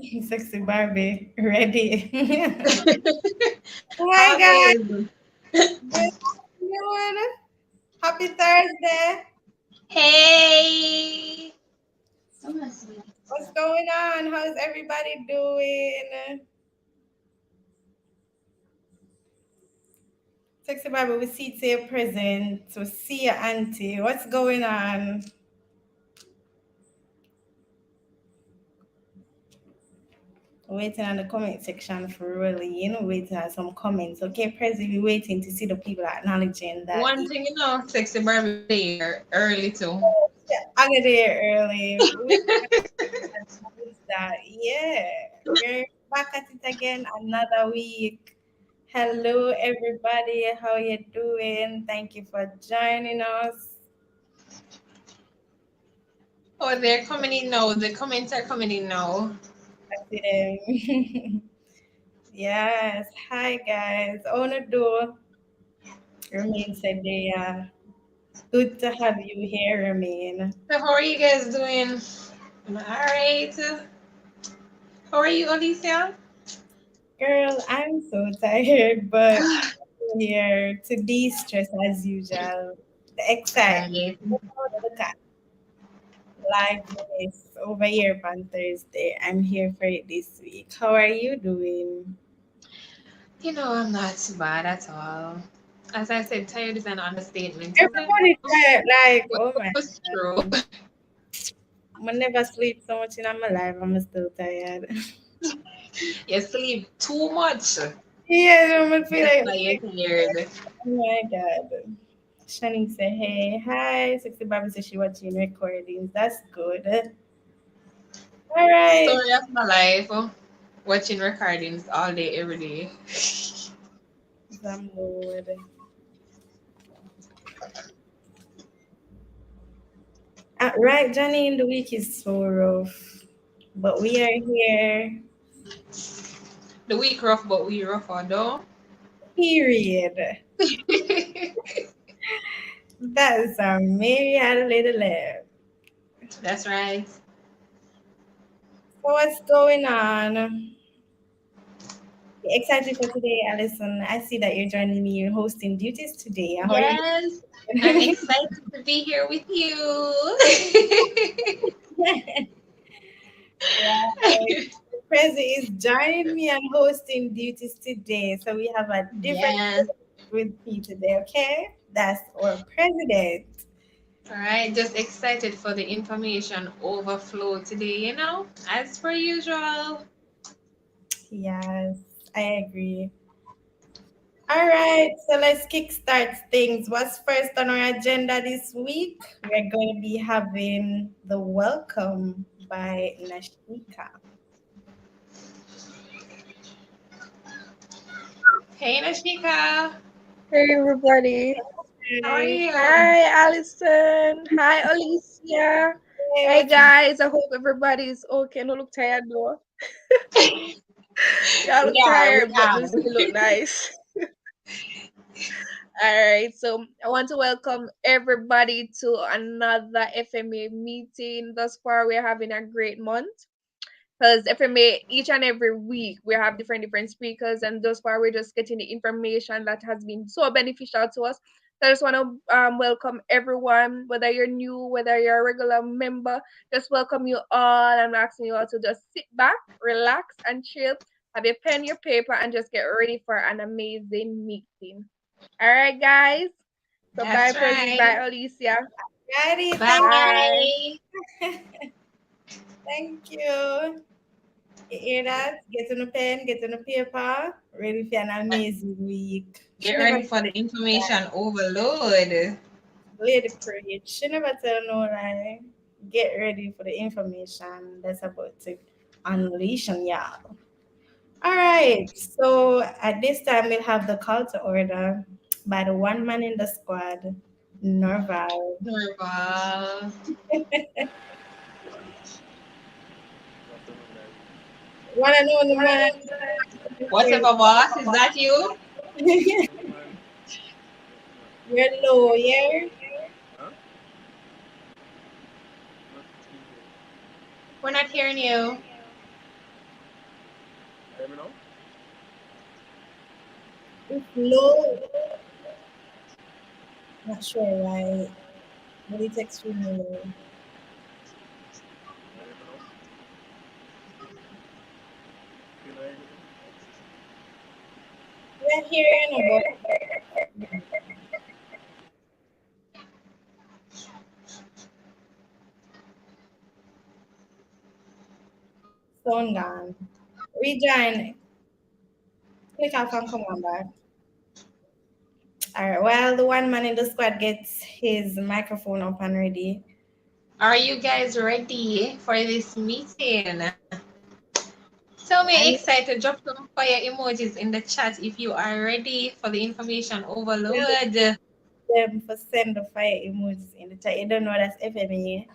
Sexy Barbie, ready. Hi guys, Always. good afternoon. Happy Thursday. Hey. What's going on? How's everybody doing? Sexy Barbie, we see to your present. We see your auntie. What's going on? Waiting on the comment section for really, waiting on some comments. Okay, Prezi, we waiting to see the people acknowledging that. One thing Sexy Barbie there early too. I get there early. That. Yeah, we're back at it again another week. Hello, everybody. How you doing? Thank you for joining us. Oh, they're coming in now. The comments are coming in now. I see them. Yes. Hi, guys. Owner do. Remain said they are good to have you here, Remain. So how are you guys doing? All right. How are you, Alicia? Girl, I'm so tired, but I'm here to de-stress as usual. The excitement. Right. Look at live voice over here on Thursday. I'm here for it this week. How are you doing? I'm not too bad at all. As I said, tired is an understatement, isn't it? Everybody tired, like, But oh my it's god. true. I never sleep so much in my life. I'm still tired. You sleep too much. Yeah, I'm feel That's like, why you're tired. oh my god. Shani say, hey, hi. Sexy Barbie says she watching recordings. That's good. All right. Story of my life. Watching recordings all day, every day. I'm good. Right, Johnny, the week is so rough, but we are here. The week rough, but we rougher though. Period. That is Mary had a little lamb. That's right. So what's going on? Excited for today, Alison. I see that you're joining me in hosting duties today. How are you Yes, I'm doing? excited to be here with you. Right. Prezi is joining me on hosting duties today. So we have a different Yes. with me today, okay? That's our president. All right, just excited for the information overflow today, as per usual. Yes, I agree. All right, so let's kickstart things. What's first on our agenda this week? We're going to be having the welcome by Nashika. Hey, Nashika. Hey everybody. How are Hi. you? Hi Allison. Hi Alicia. Hey, Hey what's guys. I hope everybody is okay. No look tired though. Y'all We look are, we tired, but are. you still look nice. Alright, so I want to welcome everybody to another FMA meeting. Thus far we're having a great month. Because FMA each and every week we have different speakers, and thus far we're just getting the information that has been so beneficial to us. So I just want to welcome everyone, whether you're new, whether you're a regular member, just welcome you all. I'm asking you all to just sit back, relax, and chill. Have your pen, your paper, and just get ready for an amazing meeting. All right, guys. So bye, That's Prezi. right. Bye, Alicia. ready? Bye. Thank you. You hear that? Get on a pen, get on a paper. Ready for an amazing week. She Get never ready for the information overload. lady preach. She never tell no lie. Get ready for the information that's about to unleash on y'all. All right. So at this time, we'll have the call to order by the one man in the squad, Norval. Normal. Wanna know the man? What's up, boss? Is that you? Your lawyer. We're not hearing you. It's low. Not sure why, but it's extremely low. We're hearing about sound gone. Rejoin. Click off and come on back. All right. While the one man in the squad gets his microphone up and ready. Are you guys ready for this meeting? Tell me And excited. Drop some fire emojis in the chat if you are ready for the information tell overload. them for send the fire emojis in the chat. You don't know that's FMA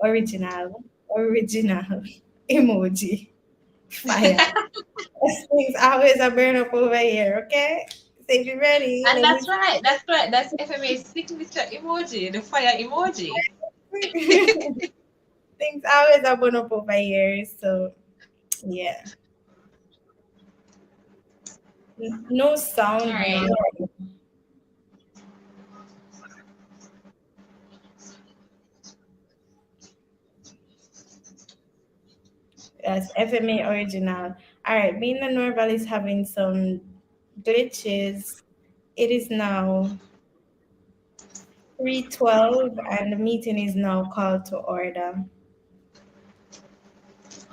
original emoji fire. Things always a burn up over here. Okay. So if you're ready, And let me. that's right. That's right. That's FMA's signature emoji, the fire emoji. Things always a burn up over here. So yeah. No All sound right. now. That's FMA original. All right, being the Norval is having some glitches. It is now 3:12 and the meeting is now called to order.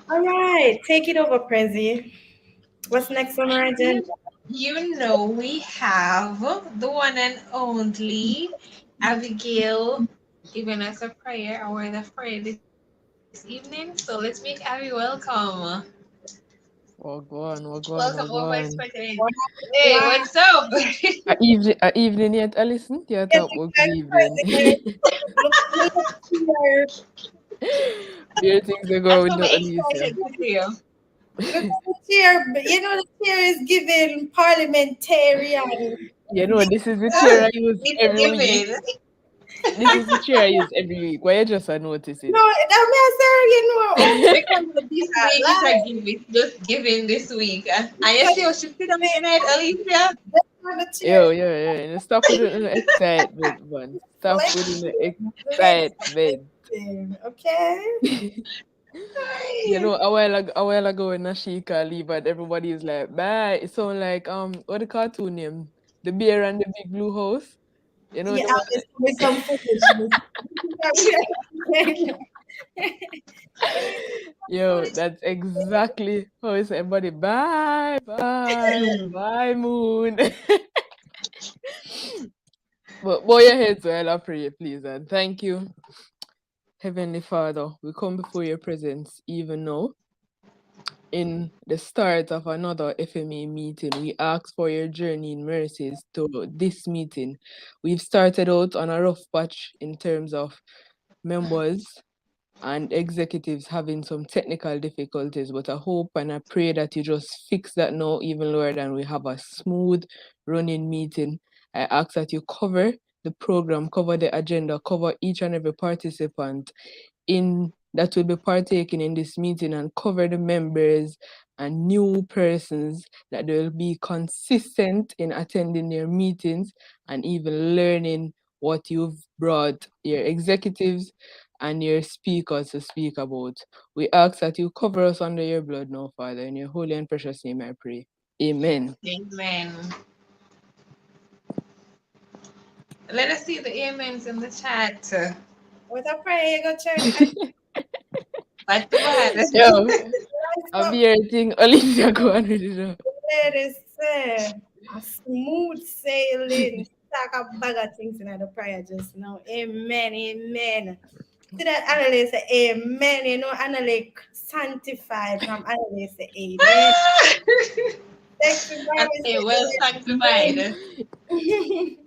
All right, take it over, Prezi. What's next on our agenda? You know, we have the one and only Abigail giving us a prayer, a word of prayer this evening. So let's make Abby welcome. Wagwan, Welcome wagwan, over, wagwan. President. Wow, Hey, wow. what's up? A evening yet, Alison? You Yes, talk about good thanks, evening. President. Look here. Your things are I'm going so with Alicia. excited to see you. Look at the chair. But you know, the chair is giving parliamentarian. You know, this is the chair I use It's every week. given. This is the chair I use every week. Why you just not notice No, it? that means, sir, you know, oh, Because this week it's a lie. give, it's just giving this week. And you see how she sit down tonight, Alicia? That's on the chair. Yo. Stop with the excitement, man. Stop with the Let's excitement. listen, okay? You know, a while ago when Nashika leave and everybody is like, bye. It sound like what the cartoon name? The Bear and the Big Blue House. You know Yeah, the I'll one. just with some foolishness. Yo, that's exactly how it's everybody. Bye, moon. But bow your heads while I pray, please, and thank you, Heavenly Father. We come before your presence even now. In the start of another FMA meeting, we ask for your journey in mercies to this meeting. We've started out on a rough patch in terms of members and executives having some technical difficulties, but I hope and I pray that you just fix that now, even Lord, and we have a smooth running meeting. I ask that you cover the program, cover the agenda, cover each and every participant in that will be partaking in this meeting and cover the members and new persons that they will be consistent in attending their meetings and even learning what you've brought your executives and your speakers to speak about. We ask that you cover us under your blood now, Father. In your holy and precious name I pray. Amen. Amen. Let us see the amens in the chat. With a prayer, you go church. But what? Yo, I'm So, here thing Olivia go on with it now. ladies, a smooth sailing. Talk a bag of things in the prayer just now. Amen, amen. See that analyst say amen. You know, analyst sanctified from analyst say amen. Thanks for I say, well sanctified. amen.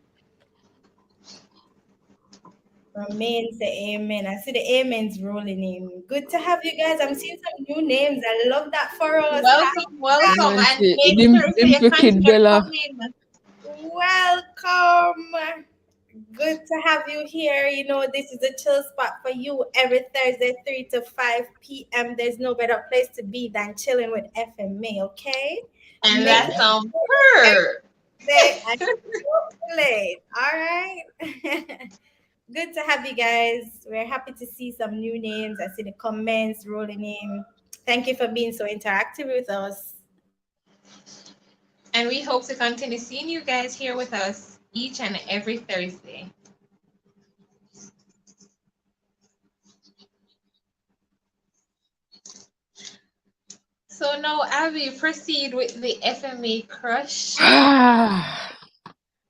From men say amen. I see the amens rolling in. Good to have you guys. I'm seeing some new names. I love that for us. Welcome, Come welcome, and and see make them, sure to them say a for Kid contact Bella. coming. Welcome. Good to have you here. You know, this is a chill spot for you every Thursday, 3 to 5 p.m. There's no better place to be than chilling with FMA, okay? And Make that's some purr. They are so late. All right. Good to have you guys. We're happy to see some new names. I see the comments rolling in. Thank you for being so interactive with us. And we hope to continue seeing you guys here with us each and every Thursday. So now, Abby, proceed with the FMA crush.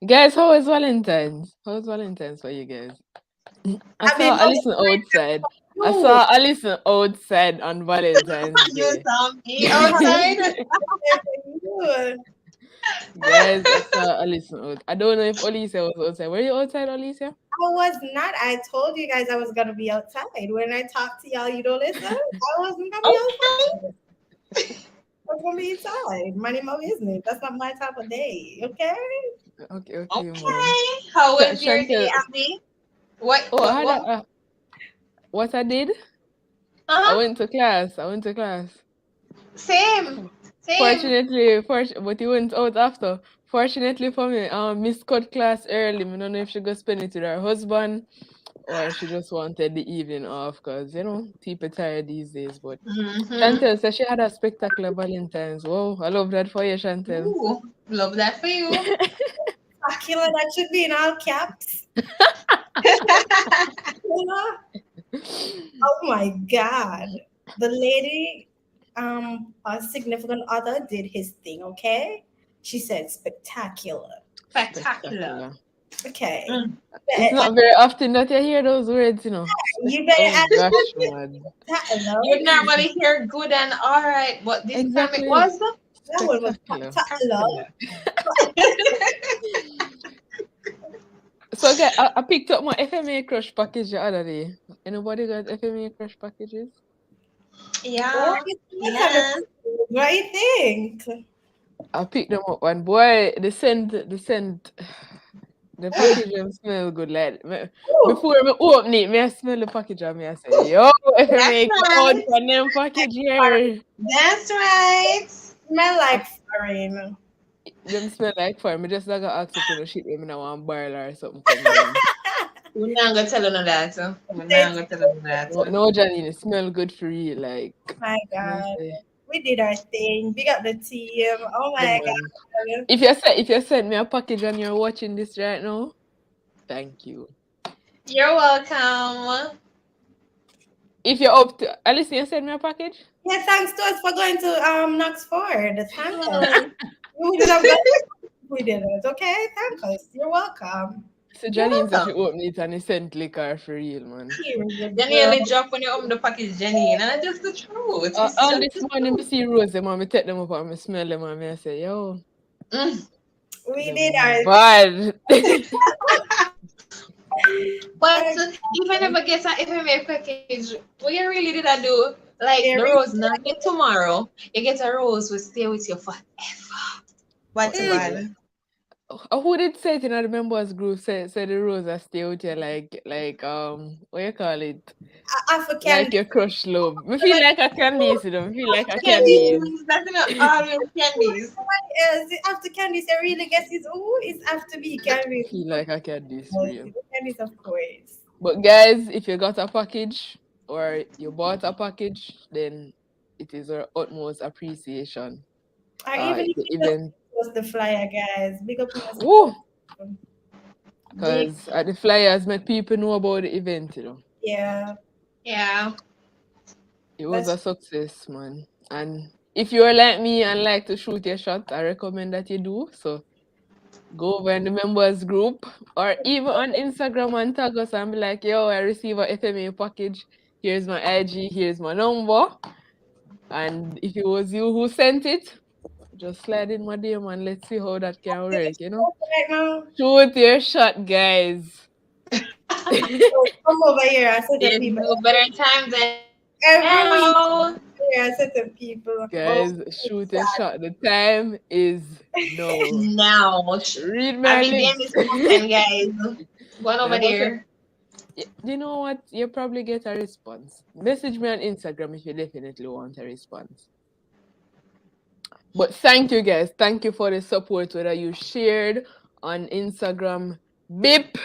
Guys, how was Valentine's? How was Valentine's for you guys? I I mean, saw Alison outside. I you. saw Alison outside on Valentine's You Day. saw me outside. You. Guys, I saw Alison out. I don't know if Alicia was outside. Were you outside, Alicia? I was not. I told you guys I was gonna be outside. When I talk to y'all, you don't listen. I wasn't gonna be Okay. outside. I was gonna be inside. Minding my business. That's not my type of day. Okay. Okay, mom. Okay. How was your day, Chantel. Abby? What? Oh, I What? had What? what I did? I Uh-huh. went to class. I went to class. Same. Same. Fortunately, but he went out after. Fortunately for me, Miss cut class early. I don't know if she go spend it with her husband or she just wanted the evening off because people tired these days. But Mm-hmm. Chantel said she had a spectacular Valentine's. Whoa, I love that for you, Chantel. Ooh, love that for you. Akila, that should be in all caps. You know? Oh my God. The lady, a significant other did his thing, okay? She said spectacular. Spectacular. Okay. Mm. It's But, not very often that you hear those words. you better Oh ask gosh, man. spectacular. You normally hear good and all right, but this time it Exactly. was That one was Spectacular. spectacular. So again, I picked up my FMA crush package the other day. Anybody got FMA crush packages? What Yeah. do you think? Yeah. What do you think? I picked them up and boy, the package them smell good. Like Ooh, before I open it, I smell the package and I say, yo, That's FMA come out right. for them package here. That's right. smell like foreign. Them smell like fire. Me just like ask if you shit them in a one barrel or something come down. We're not gonna tell her that. We're They- not gonna tell her that. No, Janine, it smell good for you. Like, my I God. say, We did our thing. Big up the team. Oh yeah, my man. God. If you send me a package and you're watching this right now, thank you. You're welcome. If you're up to, listen, you send me a package. Yeah, thanks to us for going to Knoxford. Thank us. Mm. We wouldn't have done it if we didn't. Okay, thank us. You're welcome. So You're Janine said she welcome. opened it and he sent liquor for real, man. Period, Then you girl. only drop when you open the package, Jenny, and that's just the truth. It's All just this the morning, I truth. see Rose, them, and I take them up and I smell them and I say, yo, Mm. We did them our bad. But thing. if I never get an FMA package, what you really did I do? Like the Very rose not get tomorrow. You get a rose will stay with you forever. What mm, Forever. one? Who did say it in the members group? Say the Rose are stay out here like what you call it? African. Like your crush love. Me feel like a Candice, Me feel like a Candice. Candies, that's not always candies. After Candice, I really guess it's it's after me, Candice. Feel like a Candice for real. Candice, of course. But guys, if you got a package or you bought a package, then it is our utmost appreciation. Or even if The you just event. post the flyer, guys, big up on Woo! yourself. Big, Because the flyers make people know about the event. yeah. Yeah. It was a That's success, man. And if you're like me and like to shoot your shot, I recommend that you do. So go over in the members group or even on Instagram and tag us and be like, yo, I receive a FMA package. Here's my IG, here's my number. And if it was you who sent it, just slide in my DM and let's see how that can work. right now. Shoot your shot, guys. So come over here. I said to There's people, no better time than every week. now. Yeah, I said to people, oh, Guys, shoot your shot. The time is no. Now. Read I my mean, DM lips. is open, guys. Go on Yeah, over but there. you know what? You probably get a response. Message me on Instagram if you definitely want a response. But thank you guys. Thank you for the support, whether you shared on Instagram, Bip,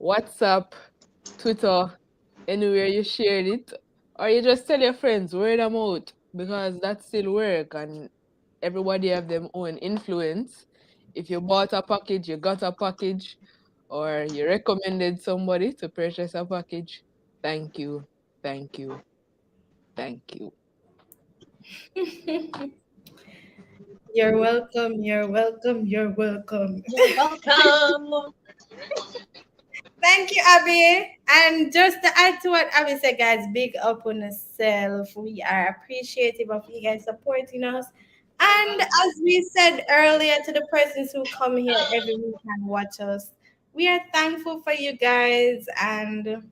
WhatsApp, Twitter, anywhere you shared it, or you just tell your friends, word them out, because that still work and everybody have their own influence. If you bought a package, you got a package, or you recommended somebody to purchase a package. Thank you, thank you, thank you. You're welcome. You're welcome. You're welcome. You're welcome. Thank you, Abby. And just to add to what Abby said, guys, big up on yourself. We are appreciative of you guys supporting us. And as we said earlier to the persons who come here every week and watch us, we are thankful for you guys. And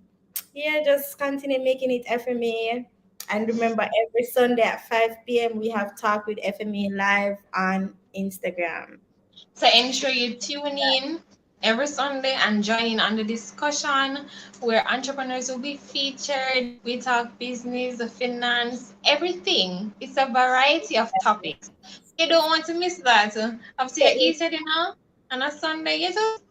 yeah, just continue making it FMA. And remember, every Sunday at 5 p.m., we have Talk with FMA live on Instagram. So ensure you tune in every Sunday and join in on the discussion where entrepreneurs will be featured. We talk business, finance, everything. It's a variety of topics. You don't want to miss that. After you eat it, on a Sunday, you just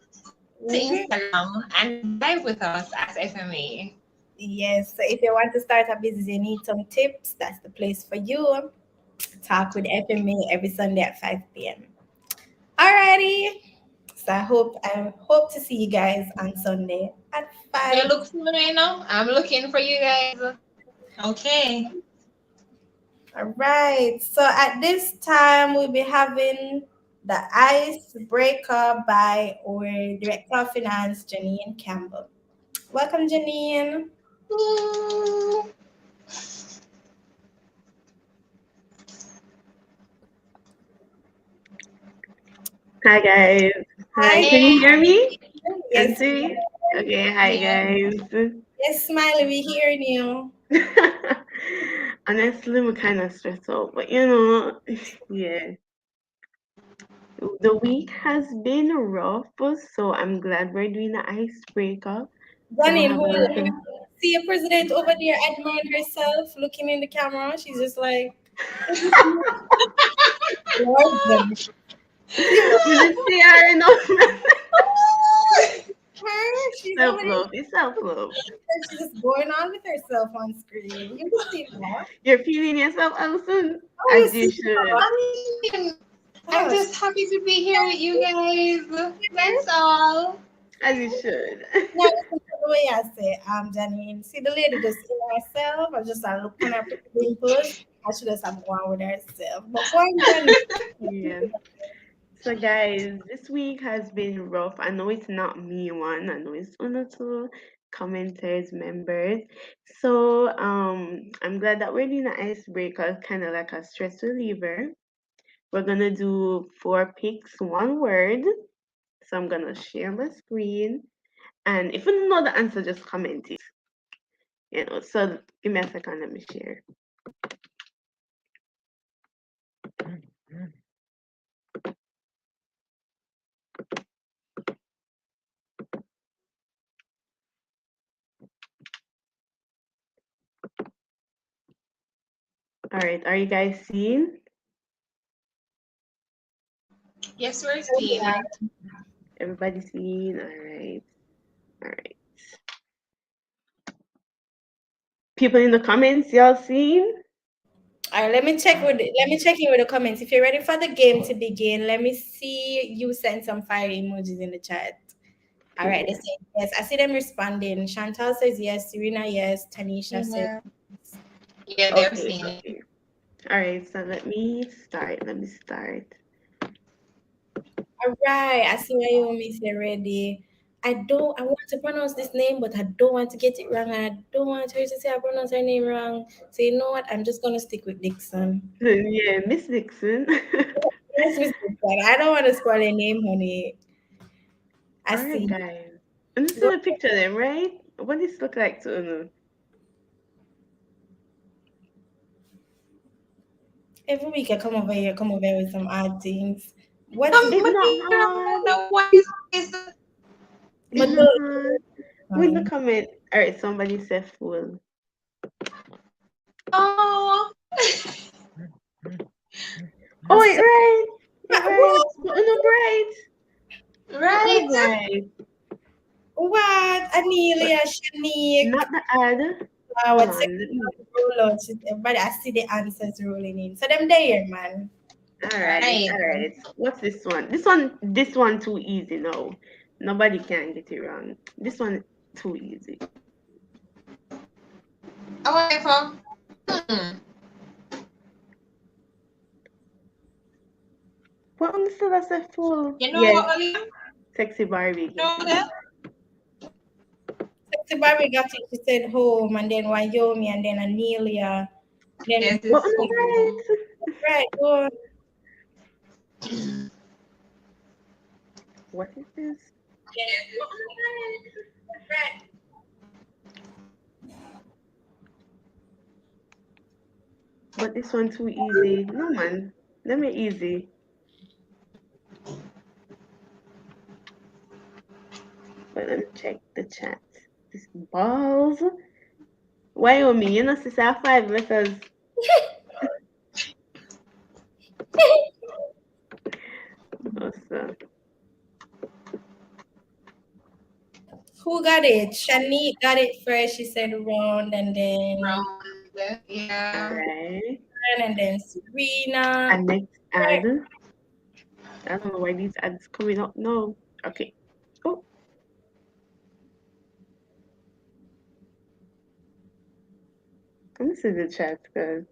to Mhm. Instagram and vibe with us as FMA. Yes, so if you want to start a business, you need some tips, that's the place for you. Talk with FMA every Sunday at 5 p.m. Alrighty. So I hope to see you guys on Sunday at You 5. look for me now. I'm looking for you guys. Okay. All right. So at this time we'll be having the icebreaker by our Director of Finance, Janine Campbell. Welcome, Janine. Ooh. Hi guys. Hi, Hi. can you hear Hey. me and Yes, see? Okay, hi Yeah. guys. yes, Smiley, we hearing you. Honestly, I'm kind of stressed out, but you know, yeah, the week has been rough, so I'm glad we're doing an icebreaker. So we'll Janine, have a hold little. on. See a president over there admiring herself, looking in the camera. She's just like, is this me? Gorgeous. See You did see her enough. her? She's Self over love, it's self love. there. She's just going on with herself on screen. You can see that. You're feeling yourself, Alison, Oh, you as you see should, her? I mean, I'm Oh, just happy to be here with you guys. her? That's all. as you should. Now listen to the way I say, Janine. See the lady just in herself. I just look on her pretty dimples. I should just have one with herself. But go on, Janine. Yeah. So guys, this week has been rough. I know it's not me one. I know it's one or two commenters, members. So I'm glad that we're doing an icebreaker, kind of like a stress reliever. We're gonna do 4 picks, one word. So I'm gonna share my screen. And if you don't know the answer, just comment it. So give me a second, let me share. All right, are you guys seeing? Yes, we're seeing. Everybody seeing? All right. All right. People in the comments, y'all seen? All right, let me check in with the comments. If you're ready for the game to begin, let me see you send some fire emojis in the chat. All right, they Yeah. say yes. I see them responding. Chantal says yes. Serena, yes. Tanisha says Yeah. yes. Yeah, they're Okay, seeing it. okay. All right, so let me start. Let me start. All right, I see why you want me say ready. I want to pronounce this name, but I don't want to get it wrong. And I don't want her to say I pronounce her name wrong. So you know what? I'm just gonna stick with Dixon. Yeah, Miss Dixon. Yes, Miss Dixon. I don't want to spoil her name, honey. I All right, see. guys. And this is Go a picture of them, right? What does this look like to you? every week I come over here with some odd things. What Come is It's not here, I hard. don't know what is this. It's but not hard. Who in the um, comment? All right, somebody said fool. Oh. Oh, it right. It right. What? But not right. Right. Not right. What? But Anelia, Shanique. not the ad. Wow, Hold what's it? on. Let me. Roll out. Everybody, I see the answers rolling in. So them there, man. All right. Right. All right. What's this one? This one too easy now. Nobody can get it wrong. This one too easy. Away from. Hmm. What one still as a full? You know Yes. what, Olivia? Sexy Barbie. You know Get it. that? Sexy Barbie got it. She said home, and then Wyoming, and then Anelia. Then Yes, What it's one right? right, go on. What is this? But this one too easy. No man. Let me easy. But let me check the chat. This balls. Wyoming, you know, sister 5 letters. Also. Who got it? Shanique got it first. She said round, and then Round. Yeah. Alright. and then Serena. And next ad. I don't know why these ads coming up now. Okay. Oh. Let me see the chat, guys.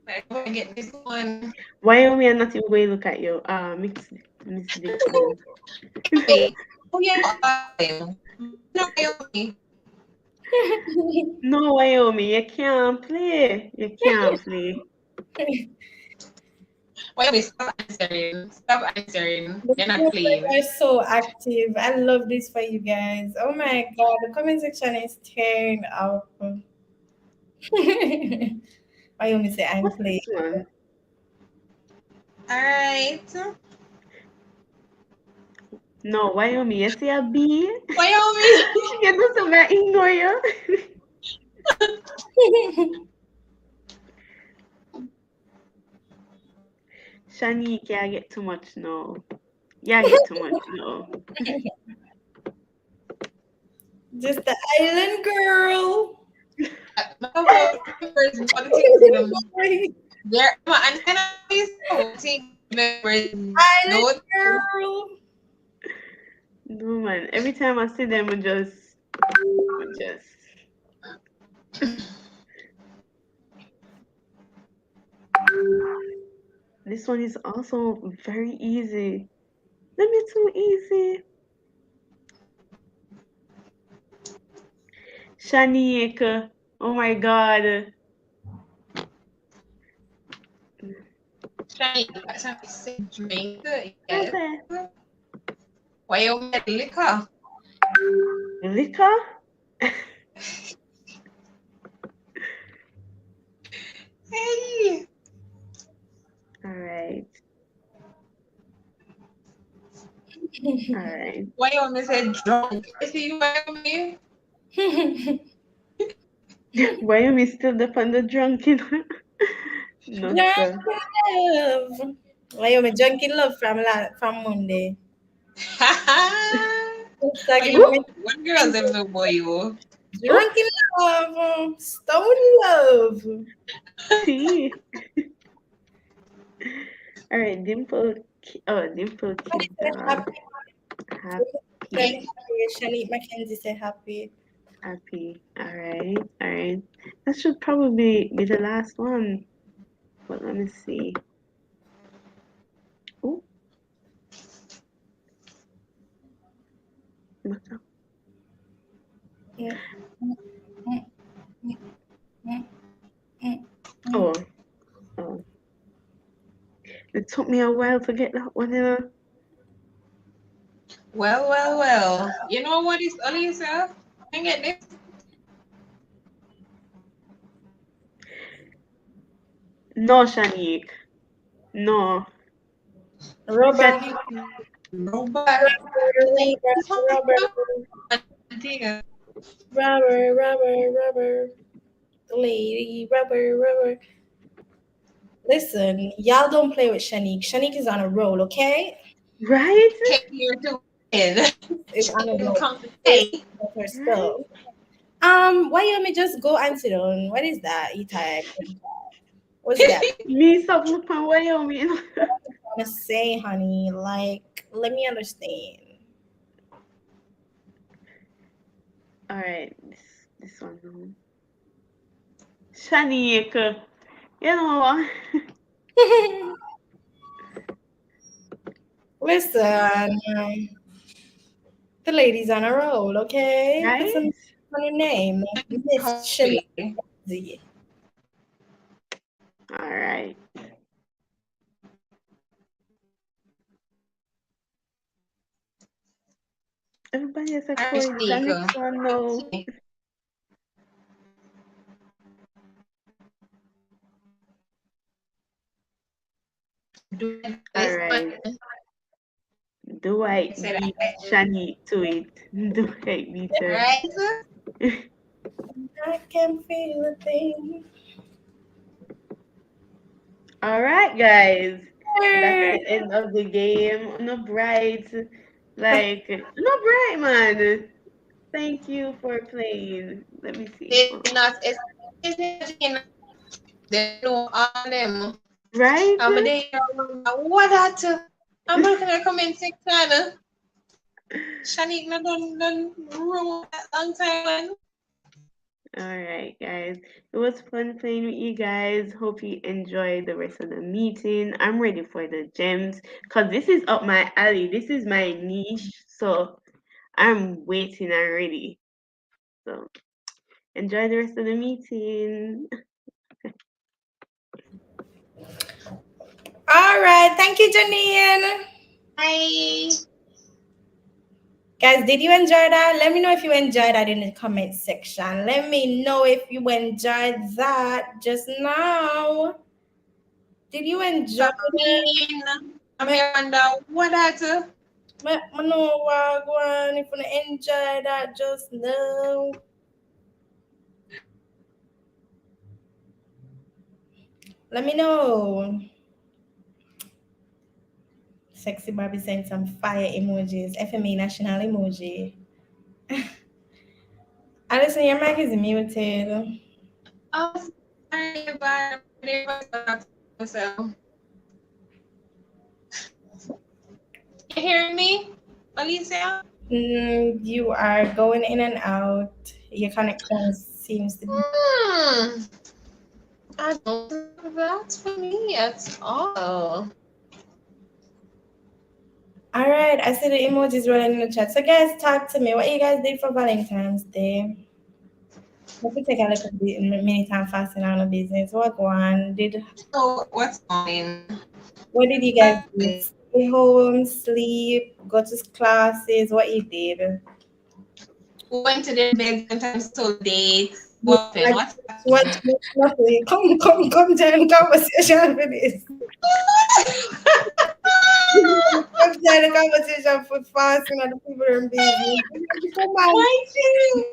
Like, I get this one. Wyoming, I'm not even going to look at you. Miss Dixon. Wait. Oh, yeah. No, Naomi. No, Wyoming, you can't play. You can't play. Wait, stop answering. Stop answering. The You're not viewers playing. are so active. I love this for you guys. Oh my god, the comment section is tearing up. I only say I'm What's playing. this one? All right. No, Wyoming, you see a B? Wyoming. You know something ignore you. Shani, can't get too much no. Yeah, get too much no. Just the island girl. There, and I think members Island note. girl. No man. Every time I see them, I just. This one is also very easy. Let me too easy. Shanique. Oh my god. Trying to drink. Yes. Okay. Wyoming liquor. Liquor? Hey. Alright. Alright. Wyoming said drunk. I see Wyoming. Why am I still up on the drunken? No, sir. Love. Why you me drunk in love from Monday? What girls them know boy you? Drunk in love, stone love. See? Alright, Dimple. Dimple Kid Dog. Happy. Shanique Mackenzie say happy. Happy. Alright. That should probably be the last one. But let me see. Oh. What's up? Mm, mm, mm, mm, mm, mm. Oh. It took me a while to get that one, you know. Well. You know what is only yourself? Can get this? No, Shanique. No. Rubber, Robot. rubber. lady, rubber. Listen, y'all don't play with Shanique. Shanique is on a roll, okay? Right? Okay, you're doing it. Is on a Didn't roll. come to It's play. her Right? stuff. Why you want me just go and sit down? What is that? E-type. What's that? Me stop looking Wyoming. I want to say, honey? Like, let me understand. All right, this one. Shanique, you know, Listen, the lady's on a roll, okay? Put right? some on your name, Miss Hungry. Shanazi. All right. Everybody has a Alright, core. Shanique's Shanika. one now. Okay. Do it All this right. one. Do I I said, beat Shanique to it? Do I beat her? alright. I can feel a thing. All right, guys. That's the end of the game. No bright, like no bright man. Thank you for playing. Let me see. They not it's they know all them. Right? I'm there. What that? I'm looking at the comment section. Shanique not done room that long time. All right, guys. It was fun playing with you guys. Hope you enjoyed the rest of the meeting. I'm ready for the gems because this is up my alley. This is my niche. So I'm waiting and ready. So enjoy the rest of the meeting. All right. Thank you, Janine. Bye. Guys, did you enjoy that? Let me know if you enjoyed that in the comment section. Let me know if you enjoyed that just now. Did you enjoy that? I'm here under what that? I know Wagwan, if you enjoy that just now. Let me know. Sexy Barbie sent some fire emojis. FMA national emoji. Alison, your mic is muted. Oh, sorry about so. You hearing me, Alicia? You are going in and out. Your connection seems to be. I don't think that's for me at all. All right, I see the emojis rolling in the chat. So, guys, talk to me. What you guys did for Valentine's Day? Let me take a little bit mini time fasting on the business. What one did? So what's on? What did you guys do? Stay home, sleep, go to classes. What you did? Went to their bed sometimes to date. You What like what's what? Nothing. Come, join conversation for this. Come join the conversation for fasting and the people are busy. Come on. Why you?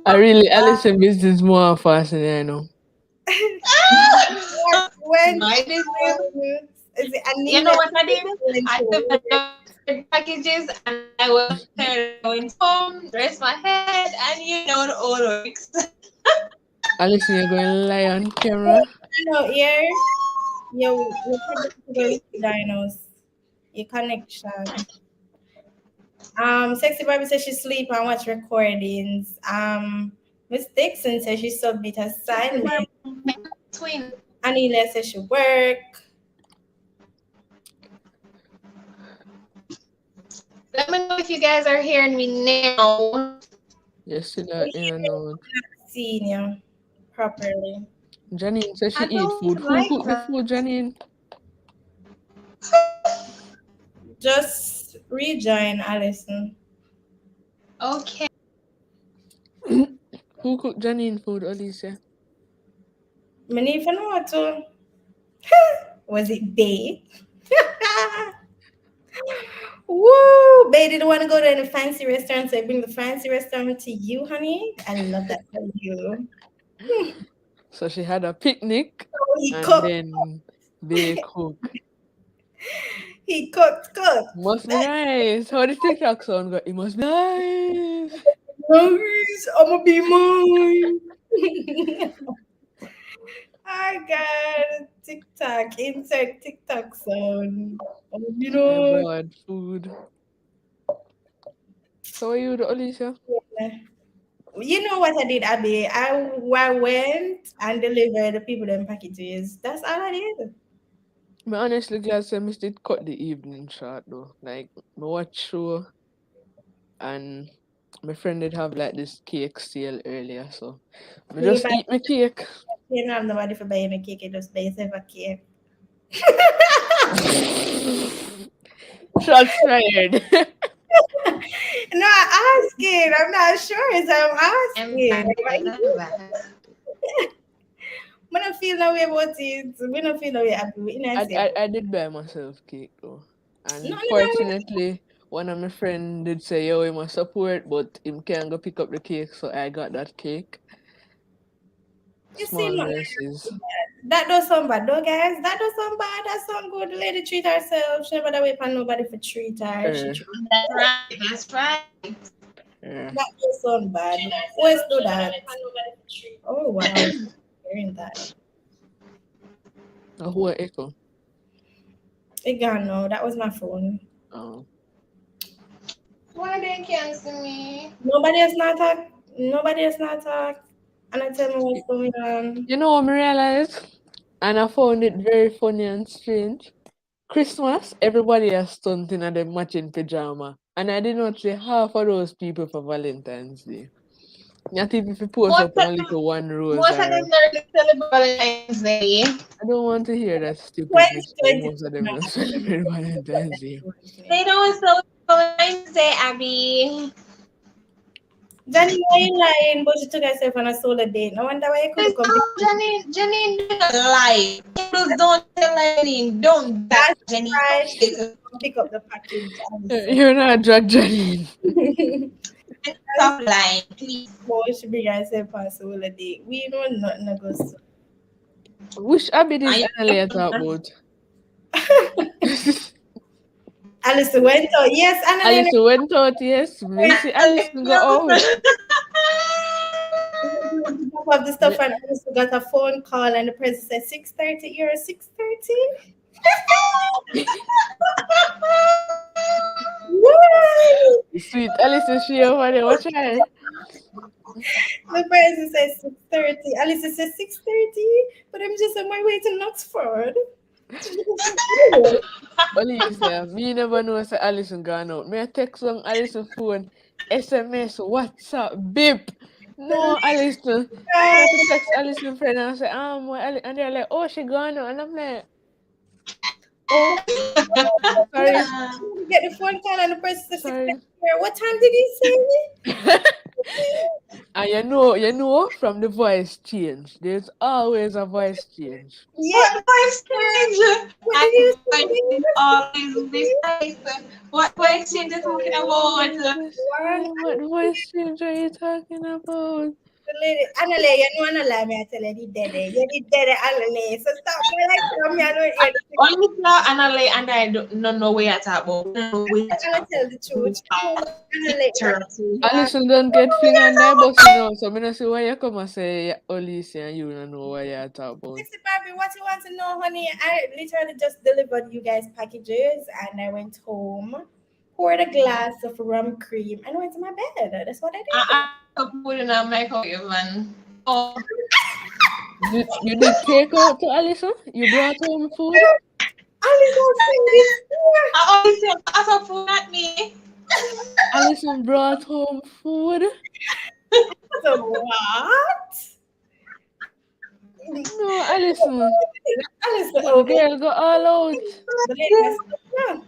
I really, Alison business more fascinating, I know. When My business. is it You Anina know what I did? went I to took work? the packages and I was going home, dress my head, and you know the old works. Alison, you're going to lie on camera. No, here, your producer dinos, your connection. Sexy Barbie says she sleep and watch recordings. Miss Dixon says she submit assignment. Twin. Anila says she work. Let me know if you guys are hearing me now. Yes, see that in and out. Seeing you properly. Janine says she I eat don't food. Who like cook the that. food, Janine? Just rejoin, Alison. Okay. Who cooked Janine food, Alicia? Me need to know too. Was it Day? Woo! They didn't want to go to any fancy restaurant, so I bring the fancy restaurant to you, honey. I love that for you. So she had a picnic He and cooked. then they cook. He cooked. Must be nice. How the TikTok sound go? It must be nice. Nice. I'ma be mine. I got TikTok. Insert TikTok sound. My God, food. So are you the Alicia? You know what I did, Abby? I went and delivered the people them packages. That's all I did. Me honestly glad say me did cut the evening short though. Like me watch show and my friend did have like this cake sale earlier, so me You just buy eat my cake. you know, I'm nobody for buying a cake, you just buy yourself a cake. Shots fired. No, I'm asking. I'm not sure, so I'm asking. Embarrassed. We don't feel no way about it. We don't feel no way happy. We not I, say, I I did buy myself cake though. no, And no, fortunately one of my friend did say yo he must support but him can't go pick up the cake so I got that cake. you see, Small no, mercies. that does sound bad, though, guys. That does sound bad. That sound good. The lady treat herself. She never that wait for nobody for treat her. She Er, treat. That's right. That's right. er. That does sound bad. Always do that. Oh wow, hearing that. A whole echo. It gone now. That was my phone. Oh. Why they cancel me? Nobody else not talk. Nobody else not talk. And I tell me what's going on. You know what I realized? And I found it very funny and strange. Christmas, everybody has stunting and them matching pajama. And I did not see half of those people for Valentine's Day. Not even if you post Most up of only them, to one rose most of them or don't really celebrate Valentine's Day. I don't want to hear that stupidness. So 2020. most of them don't celebrate Valentine's Day. They don't celebrate Valentine's Day, Abby. Janine, why you lying? But you took yourself on a solo date. No wonder why you Please couldn't come. don't, Janine do not lie. Please don't tell Janine. Don't do that, That's Janine. right. Don't She say so. couldn't pick up the package. Honestly. You're not drag Janine. Stop lying, please. Boy, she bring herself on a solo date. We know nothing goes. Which habit Are is you Annalie talk about? Alice went out. Yes, Annalena. Alice went out, yes. Me see Alice go out. Of the stuff, and Alice got a phone call, and the person said 6:30. You're 6:30. What? Sweet Alice is she over there, watch her. The person said 6:30. Alice said 6:30, but I'm just on my way to Knoxford. Alicia, me never know say Alison gone out. Me I text on Alison phone, SMS, WhatsApp, beep. No, Alison. Me have to text Alison friend and say, and they're like, oh, she gone out. And I'm like, oh, sorry, Get the phone call, and the person said sorry. 6:30. What time did he say? And you know, from the voice change, there's always a voice change. Yeah. What voice change? What did I you voice always be nice. What voice change are you talking about? What voice change are you talking about? the lady, Anale, you know, Anale, me I tell you, the dead, you the dead, Anale. So stop me like that. Me, I don't hear the Only now Annalie and I don't know where you're talking about. We don't know where you're I'm gonna talking tell the truth. about. Anale, Alison don't get fling and die bossy now, so I don't see why you come and say Olisi and you don't know what you're talking about. 60 Barbie, what you want to know, honey? I literally just delivered you guys packages, and I went home, poured a glass of rum cream, and went to my bed. That's what I did. I put in a microwave and oh, You did take out to Alison? You brought home food? Alice was saying this. I always say pass up food at me. Alison brought home food? So what? No, Alison. Alice, The girl go all out. the lady was yeah.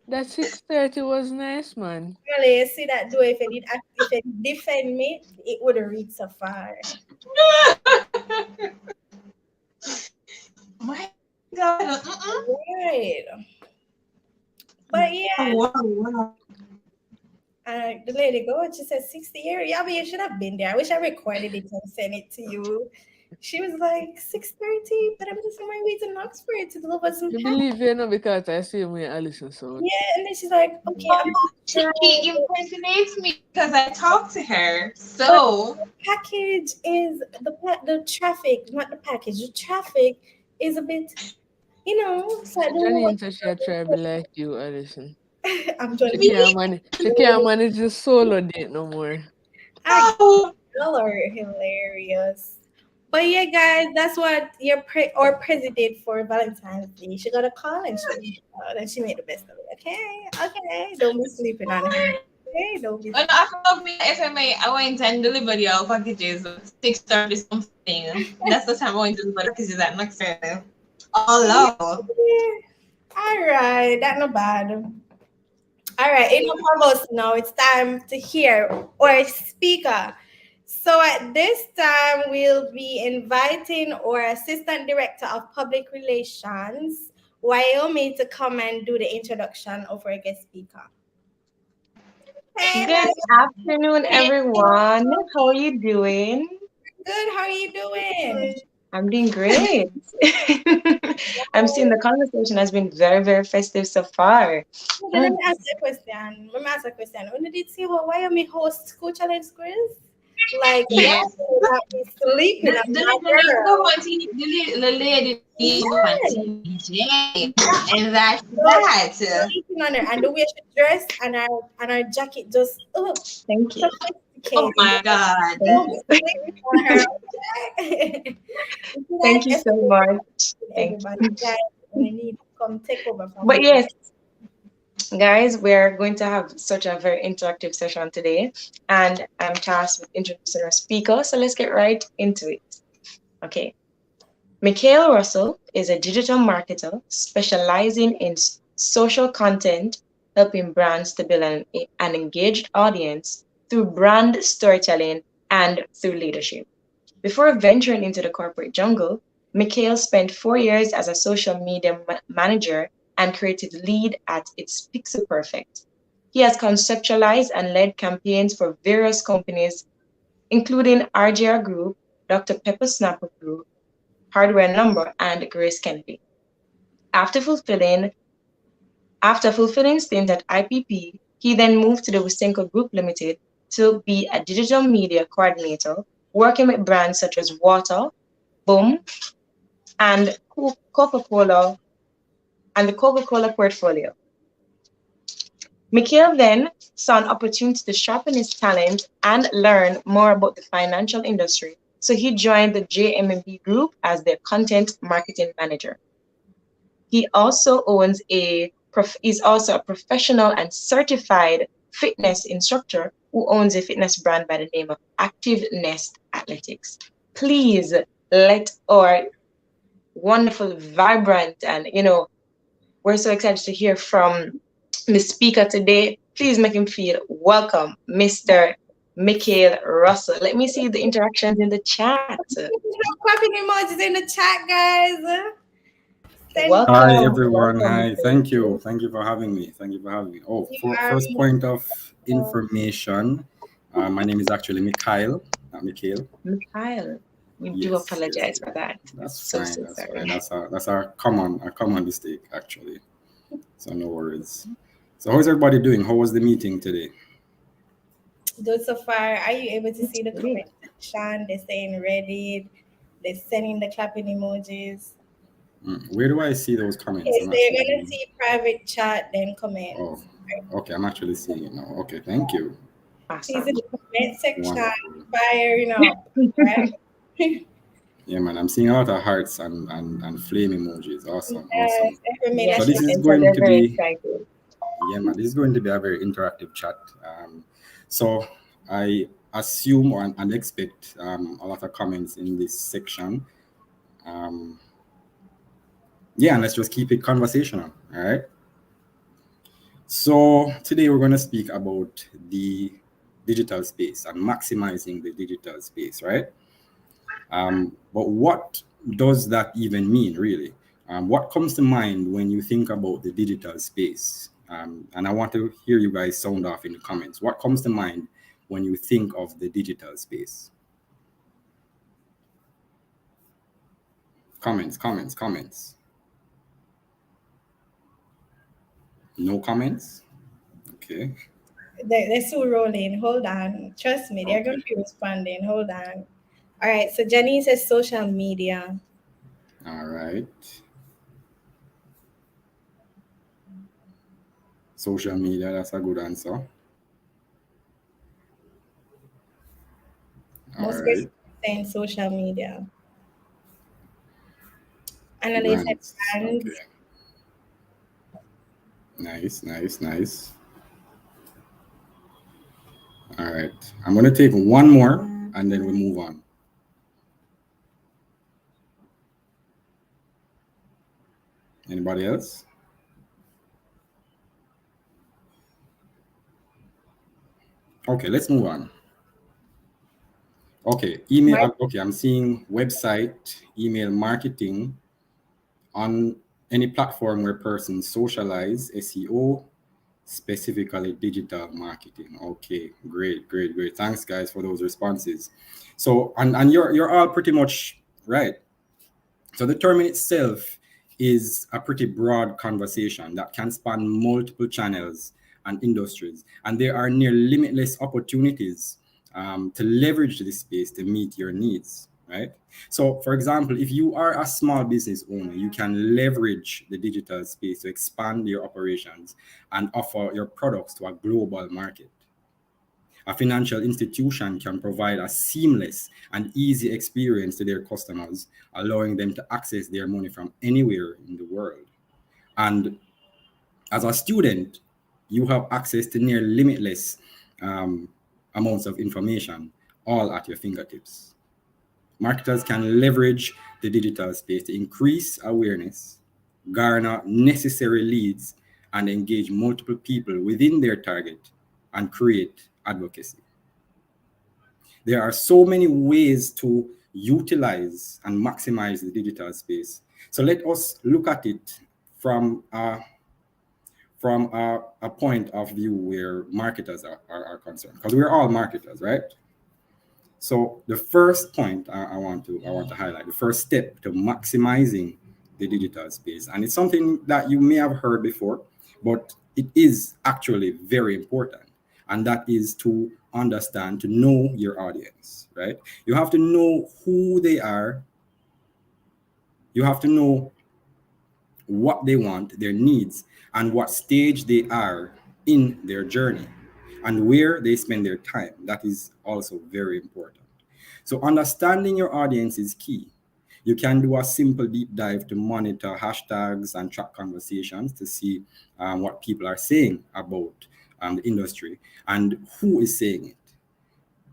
That 6:30 was nice, man. Really, you see that door, if it defend me, it would have reached so far. My God. Right. But yeah, Wow. the lady go and she said 60 years. Yeah, but you should have been there. I wish I recorded it and sent it to you. She was like 6:30, but I'm just on my way to Knoxford to deliver some I packages. believe you know because I see me Alison so Yeah, and then she's like, okay, I'm Oh, gonna she drive. impersonates me because I talked to her. But So, package is the traffic, not the package. The traffic is a bit, so I don't know what Janine said she try to be like you, Alison. I'm She trying can't manage the solo date no more. to oh, y'all are hilarious. But yeah, guys, that's what our president did for Valentine's Day. She got a call and she made and she made the best of it. Okay, okay, don't be sleeping on her. Okay, don't be. when I love me at FMA, I went and delivered your packages at 6:30 something. That's the time I went to deliver packages at Knoxville. Oh, love. All right, that not bad. All right, enough of us now. It's time to hear our speaker. So at this time, we'll be inviting our Assistant Director of Public Relations, Wyoming, to come and do the introduction of our guest speaker. Hey, Good Wyoming. afternoon, everyone. How are you doing? Good. How are you doing? I'm doing great. I'm seeing the conversation has been very, very festive so far. Hold on, let Mm, me ask you a question. Let me ask you a question. When did you see what Wyoming host school challenge quiz? Like, Yeah. y'all will not be sleeping. I'm The not lady needs to go girl. on TV. The lady needs to go on Yes. TV. And that's So that. sleeping on her and the way she dressed and her jacket just thank you. Oh sophisticated. my God. Thank Don't be you. sleeping on her. Okay? You see that Thank you so everybody, much. Thank everybody you. guys when they need to come take over from But me. yes, guys, we're going to have such a very interactive session today, and I'm tasked with introducing our speaker. So let's get right into it. Okay. Mikhail Russell is a digital marketer specializing in social content, helping brands to build an engaged audience through brand storytelling and through leadership. Before venturing into the corporate jungle, Mikhail spent 4 years as a social media manager and creative lead at its Pixel Perfect. He has conceptualized and led campaigns for various companies, including RJR Group, Dr. Pepper Snapper Group, Hardware Number, and Grace Kennedy. After fulfilling after fulfilling stint at IPP, he then moved to the Wysenko Group Limited to be a digital media coordinator, working with brands such as Water, Boom, and Coca-Cola and the Coca-Cola portfolio. Mikhail then saw an opportunity to sharpen his talent and learn more about the financial industry, so he joined the JMB Group as their content marketing manager. He also is also a professional and certified fitness instructor who owns a fitness brand by the name of Active Nest Athletics. Please let our wonderful, vibrant, and we're so excited to hear from the speaker today. Please make him feel welcome, Mr. Mikhail Russell. Let me see the interactions in the chat. Clapping emojis in the chat, guys. Send Hi Welcome, everyone. welcome. Hi. Thank you. Thank you for having me. Thank you for having me. Oh, you for are first point of information, my name is actually Mikhail, not Mikhail. Mikhail, we do Yes, yes, apologize yes. for that. That's So, fine. so That's fine. sorry. That's a common mistake actually. So no worries. So how's everybody doing? How was the meeting today? good so far. Are you able to It's see the great. comment section? They're saying Reddit. They're sending the clapping emojis. Where do I see those comments? Okay, I'm so you're actually. gonna see private chat, then Oh, comments. okay. I'm actually seeing it now. Okay. Thank you. Please in Awesome. the comment section, Wonderful. firing up, right? Yeah, man. I'm seeing a lot of hearts and flame emojis. Awesome. Awesome. Yes, every Yes, So that's this right. is and so going they're to very be, excited. yeah, man, this is going to be a very interactive chat. So I assume and expect a lot of comments in this section. Um, yeah, and let's just keep it conversational. All right. So today we're going to speak about the digital space and maximizing the digital space, right? But what does that even mean, really? What comes to mind when you think about the digital space? And I want to hear you guys sound off in the comments. What comes to mind when you think of the digital space? Comments. No comments? Okay. They're still rolling. Hold on. Trust me, they're going to be responding. Hold on. All right. So Jenny says social media. All right. Social media, that's a good answer. All Most right. person saying social media. Analyst and Brands. brands. Okay. Nice. All right. I'm going to take one more and then we move on. Anybody else? Okay, let's move on. Okay, email. Okay, I'm seeing website, email marketing on any platform where persons socialize, SEO, specifically digital marketing. Okay, great. Thanks, guys, for those responses. So, and you're all pretty much right. So the term in itself is a pretty broad conversation that can span multiple channels and industries, and there are near limitless opportunities to leverage this space to meet your needs. Right. So, for example, if you are a small business owner, you can leverage the digital space to expand your operations and offer your products to a global market. A financial institution can provide a seamless and easy experience to their customers, allowing them to access their money from anywhere in the world. And as a student, you have access to near limitless amounts of information, all at your fingertips. Marketers can leverage the digital space to increase awareness, garner necessary leads, and engage multiple people within their target and create advocacy. There are so many ways to utilize and maximize the digital space. So let us look at it from a point of view where marketers are concerned, because we're all marketers, right? So the first point I want to highlight, the first step to maximizing the digital space, and it's something that you may have heard before, but it is actually very important, and that is to understand, to know your audience, right? You have to know who they are. You have to know what they want, their needs, and what stage they are in their journey, and where they spend their time. That is also very important. So understanding your audience is key. You can do a simple deep dive to monitor hashtags and track conversations to see what people are saying about the industry and who is saying it.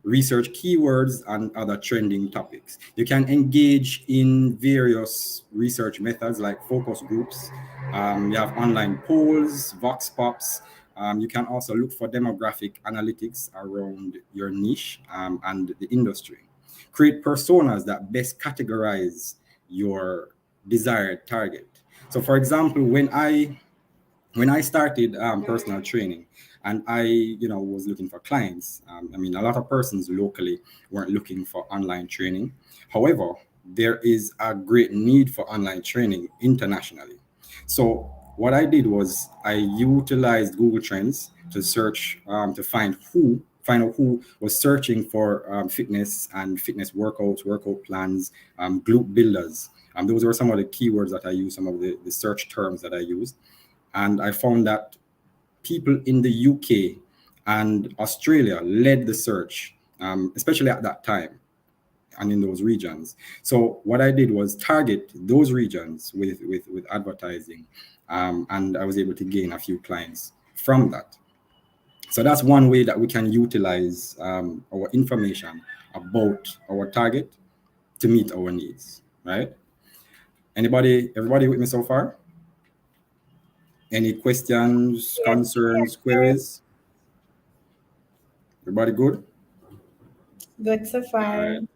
Research keywords and other trending topics. You can engage in various research methods like focus groups. You have online polls, vox pops. You can also look for demographic analytics around your niche and the industry. Create personas that best categorize your desired target. So, for example, when I started personal training and I, was looking for clients, I mean, a lot of persons locally weren't looking for online training. However, there is a great need for online training internationally. So what I did was I utilized Google Trends to search to find out who was searching for fitness and fitness workouts, workout plans, glute builders. Those were some of the keywords that I used, some of the search terms that I used. And I found that people in the UK and Australia led the search, especially at that time and in those regions. So what I did was target those regions with advertising, and I was able to gain a few clients from that. So that's one way that we can utilize our information about our target to meet our needs, right? Everybody with me so far? Any questions, concerns, queries? Everybody good? Good so All far. right,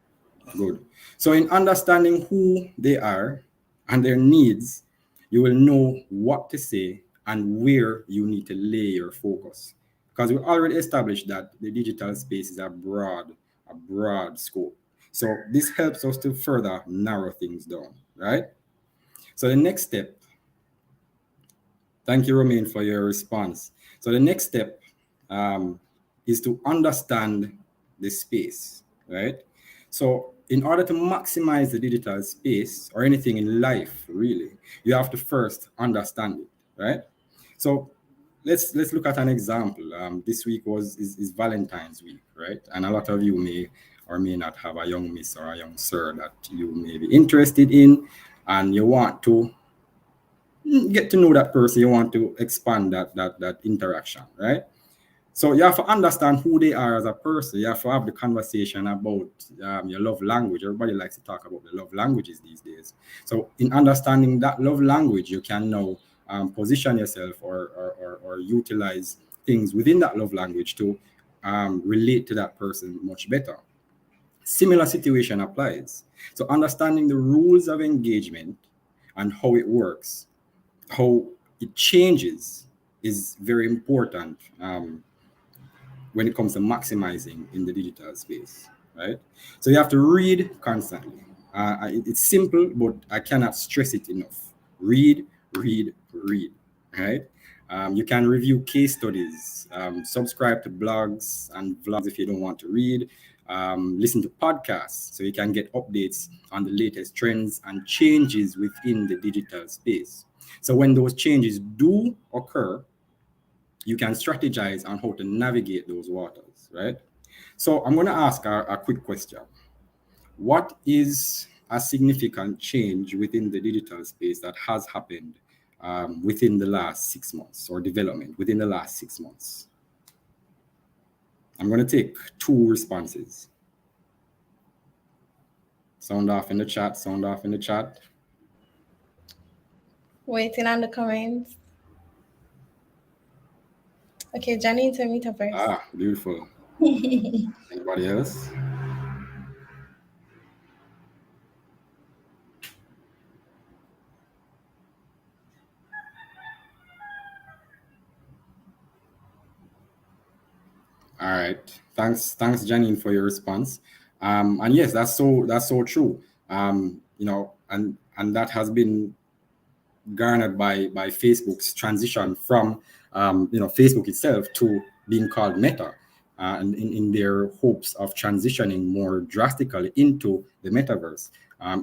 good. So in understanding who they are and their needs, you will know what to say and where you need to lay your focus. Because we already established that the digital space is a broad scope. So this helps us to further narrow things down, right? So the next step, thank you, Romain, for your response. So the next step um, is to understand the space, right? So in order to maximize the digital space or anything in life, really, you have to first understand it, right? So let's look at an example. This week is Valentine's week, right? And a lot of you may or may not have a young miss or a young sir that you may be interested in, and you want to get to know that person. You want to expand that interaction, right? So you have to understand who they are as a person. You have to have the conversation about your love language. Everybody likes to talk about the love languages these days. So in understanding that love language, you can now position yourself or utilize things within that love language to relate to that person much better. Similar situation applies. So understanding the rules of engagement and how it works, how it changes, is very important when it comes to maximizing in the digital space, right? So you have to read constantly. It's simple, but I cannot stress it enough. Read, read, read, right? You can review case studies, subscribe to blogs and vlogs if you don't want to read, listen to podcasts so you can get updates on the latest trends and changes within the digital space. So when those changes do occur, you can strategize on how to navigate those waters, right? So I'm going to ask a quick question. What is a significant change within the digital space that has happened within the last 6 months, or development within the last 6 months? I'm going to take 2 responses. Sound off in the chat, sound off in the chat. Waiting on the comments. Okay, Johnny, tell me to first. Ah, beautiful. Anybody else? All right. Thanks, Janine, for your response. And yes, that's so true. And that has been garnered by Facebook's transition from Facebook itself to being called Meta, and in their hopes of transitioning more drastically into the metaverse.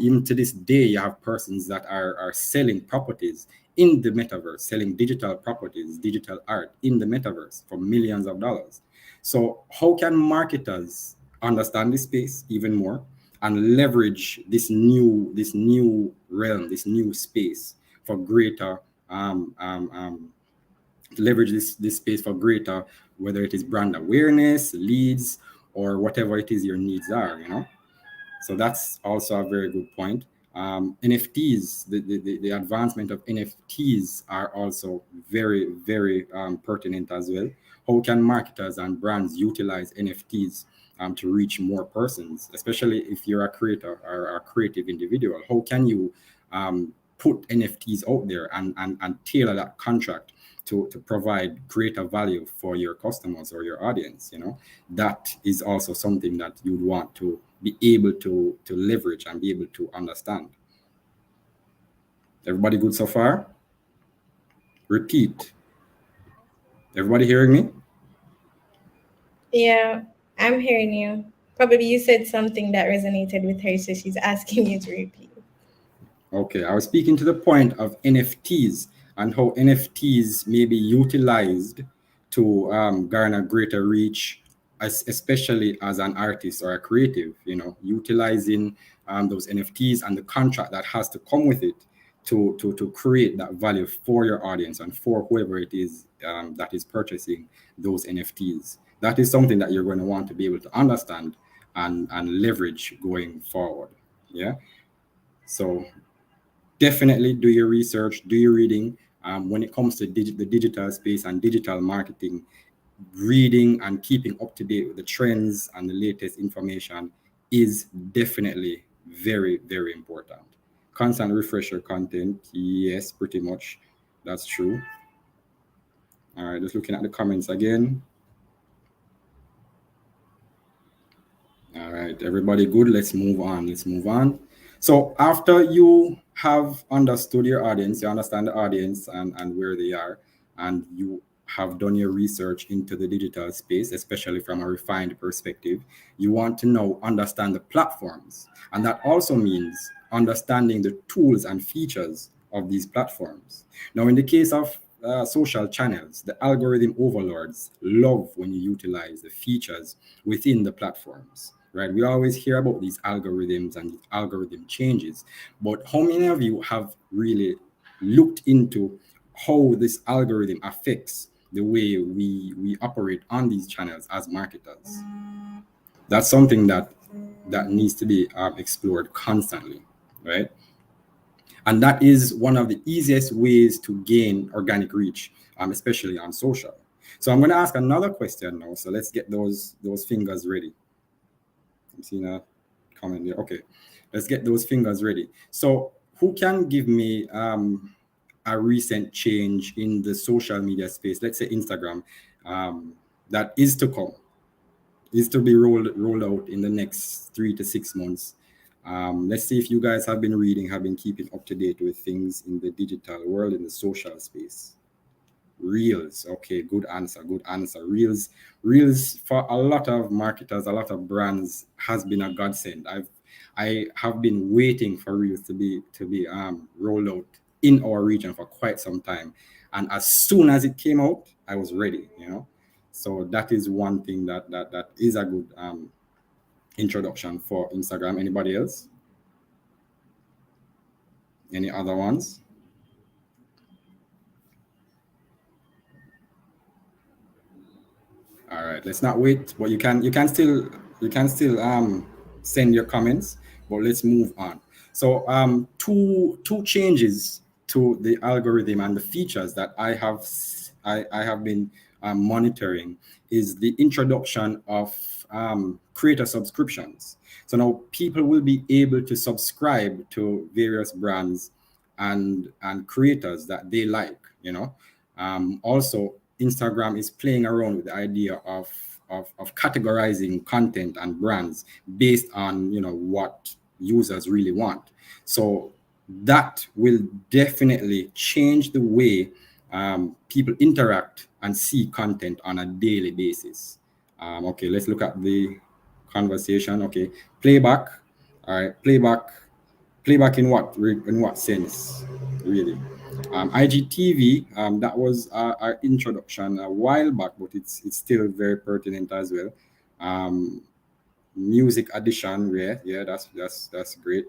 Even to this day, you have persons that are selling properties in the metaverse, selling digital properties, digital art in the metaverse for millions of dollars. So how can marketers understand this space even more and leverage this new realm, this new space for greater leverage this space for greater, whether it is brand awareness, leads, or whatever it is your needs are. So that's also a very good point. NFTs, the advancement of NFTs are also very, very pertinent as well. How can marketers and brands utilize NFTs to reach more persons, especially if you're a creator or a creative individual? How can you put NFTs out there and tailor that contract to provide greater value for your customers or your audience? That is also something that you'd want to be able to leverage and be able to understand. Everybody good so far? Repeat. Everybody hearing me? Yeah, I'm hearing you. Probably you said something that resonated with her, so she's asking you to repeat. Okay, I was speaking to the point of NFTs and how NFTs may be utilized to garner greater reach, especially as an artist or a creative, utilizing those NFTs and the contract that has to come with it to create that value for your audience and for whoever it is that is purchasing those NFTs. That is something that you're going to want to be able to understand and leverage going forward. Yeah. So definitely do your research, do your reading. When it comes to the digital space and digital marketing, reading and keeping up to date with the trends and the latest information is definitely very, very important. Constant refresher content, yes, pretty much. That's true. All right, just looking at the comments again. All right, everybody good. Let's move on. Let's move on. So after you have understood your audience, you understand the audience and where they are, and you have done your research into the digital space, especially from a refined perspective, you want to now understand the platforms. And that also means understanding the tools and features of these platforms. Now, in the case of social channels, the algorithm overlords love when you utilize the features within the platforms, right? We always hear about these algorithms and algorithm changes, but how many of you have really looked into how this algorithm affects the way we operate on these channels as marketers? That's something that needs to be explored constantly, right? And that is one of the easiest ways to gain organic reach, especially on social. So I'm going to ask another question now. So let's get those fingers ready. I'm seeing a comment there. Okay, let's get those fingers ready. So who can give me a recent change in the social media space? Let's say Instagram, that is to come, is to be rolled out in the next 3 to 6 months. Let's see if you guys have been reading, have been keeping up to date with things in the digital world, in the social space. Reels. Okay, good answer. Good answer. Reels for a lot of marketers, a lot of brands has been a godsend. I have been waiting for Reels to be rolled out in our region for quite some time, and as soon as it came out, I was ready. So that is one thing that is a good introduction for Instagram. Anybody else? Any other ones? All right, let's not wait, but you can still send your comments, but let's move on. So two changes to the algorithm and the features that I have been monitoring is the introduction of creator subscriptions. So now people will be able to subscribe to various brands and creators that they like. Also, Instagram is playing around with the idea of categorizing content and brands based on what users really want. So that will definitely change the way people interact and see content on a daily basis. Okay, let's look at the conversation. Okay, playback. All right, playback in what sense, really? IGTV, that was our introduction a while back, but it's still very pertinent as well. Um, Music addition, yeah, that's great.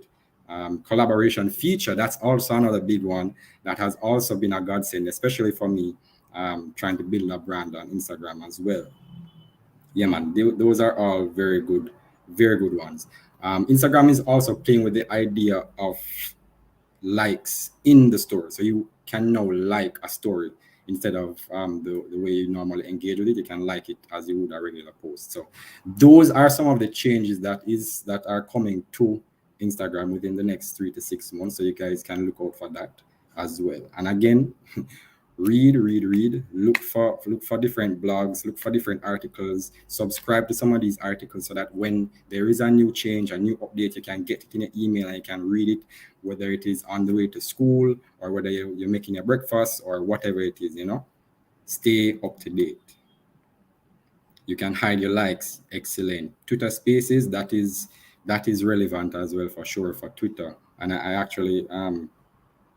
Collaboration feature, that's also another big one that has also been a godsend, especially for me, trying to build a brand on Instagram as well. Yeah, man, those are all very good ones. Instagram is also playing with the idea of likes in the story. So you can now like a story instead of the way you normally engage with it. You can like it as you would a regular post. So those are some of the changes that are coming to Instagram within the next 3 to 6 months. So you guys can look out for that as well. And again, read, look for different blogs, look for different articles, subscribe to some of these articles so that when there is a new change, a new update, you can get it in your email and you can read it, whether it is on the way to school or whether you're making your breakfast or whatever it is. Stay up to date. You can hide your likes. Excellent. Twitter Spaces, that is relevant as well, for sure, for Twitter. And I actually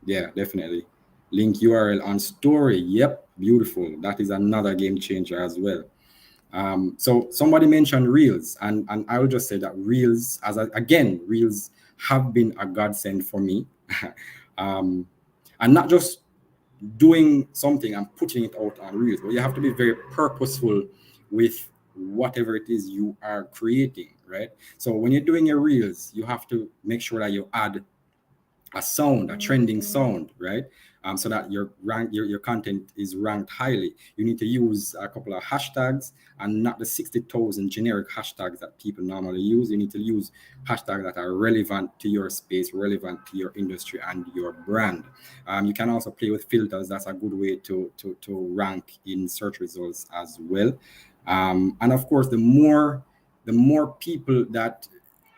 yeah, definitely. Link URL on story. Yep, beautiful. That is another game changer as well. So somebody mentioned Reels, and I will just say that Reels, again, Reels have been a godsend for me. um, and not just doing something and putting it out on Reels, but you have to be very purposeful with whatever it is you are creating, right? So when you're doing your Reels, you have to make sure that you add a sound, a trending sound, right? So that your content is ranked highly. You need to use a couple of hashtags and not the 60,000 generic hashtags that people normally use. You need to use hashtags that are relevant to your space, relevant to your industry and your brand. You can also play with filters. That's a good way to rank in search results as well. And of course, the more people that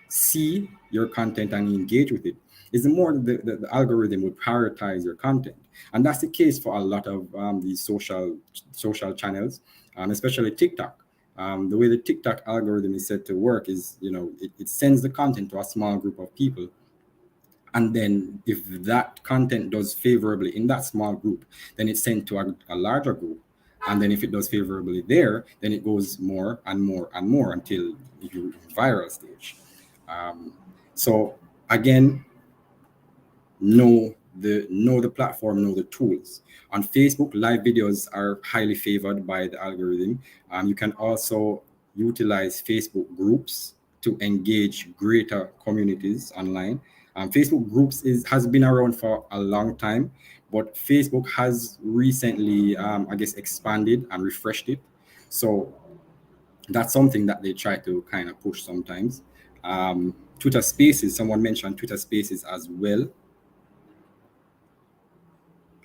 see your content and engage with it, is the more the algorithm will prioritize your content. And that's the case for a lot of these social channels, especially TikTok. The way the TikTok algorithm is set to work is, it sends the content to a small group of people, and then if that content does favorably in that small group, then it's sent to a larger group, and then if it does favorably there, then it goes more and more and more until you viral stage. um, so again, know the platform, know the tools. On Facebook, live videos are highly favored by the algorithm. You can also utilize Facebook groups to engage greater communities online. Facebook groups has been around for a long time, but Facebook has recently, I guess, expanded and refreshed it. So that's something that they try to kind of push sometimes. Twitter Spaces, someone mentioned Twitter Spaces as well,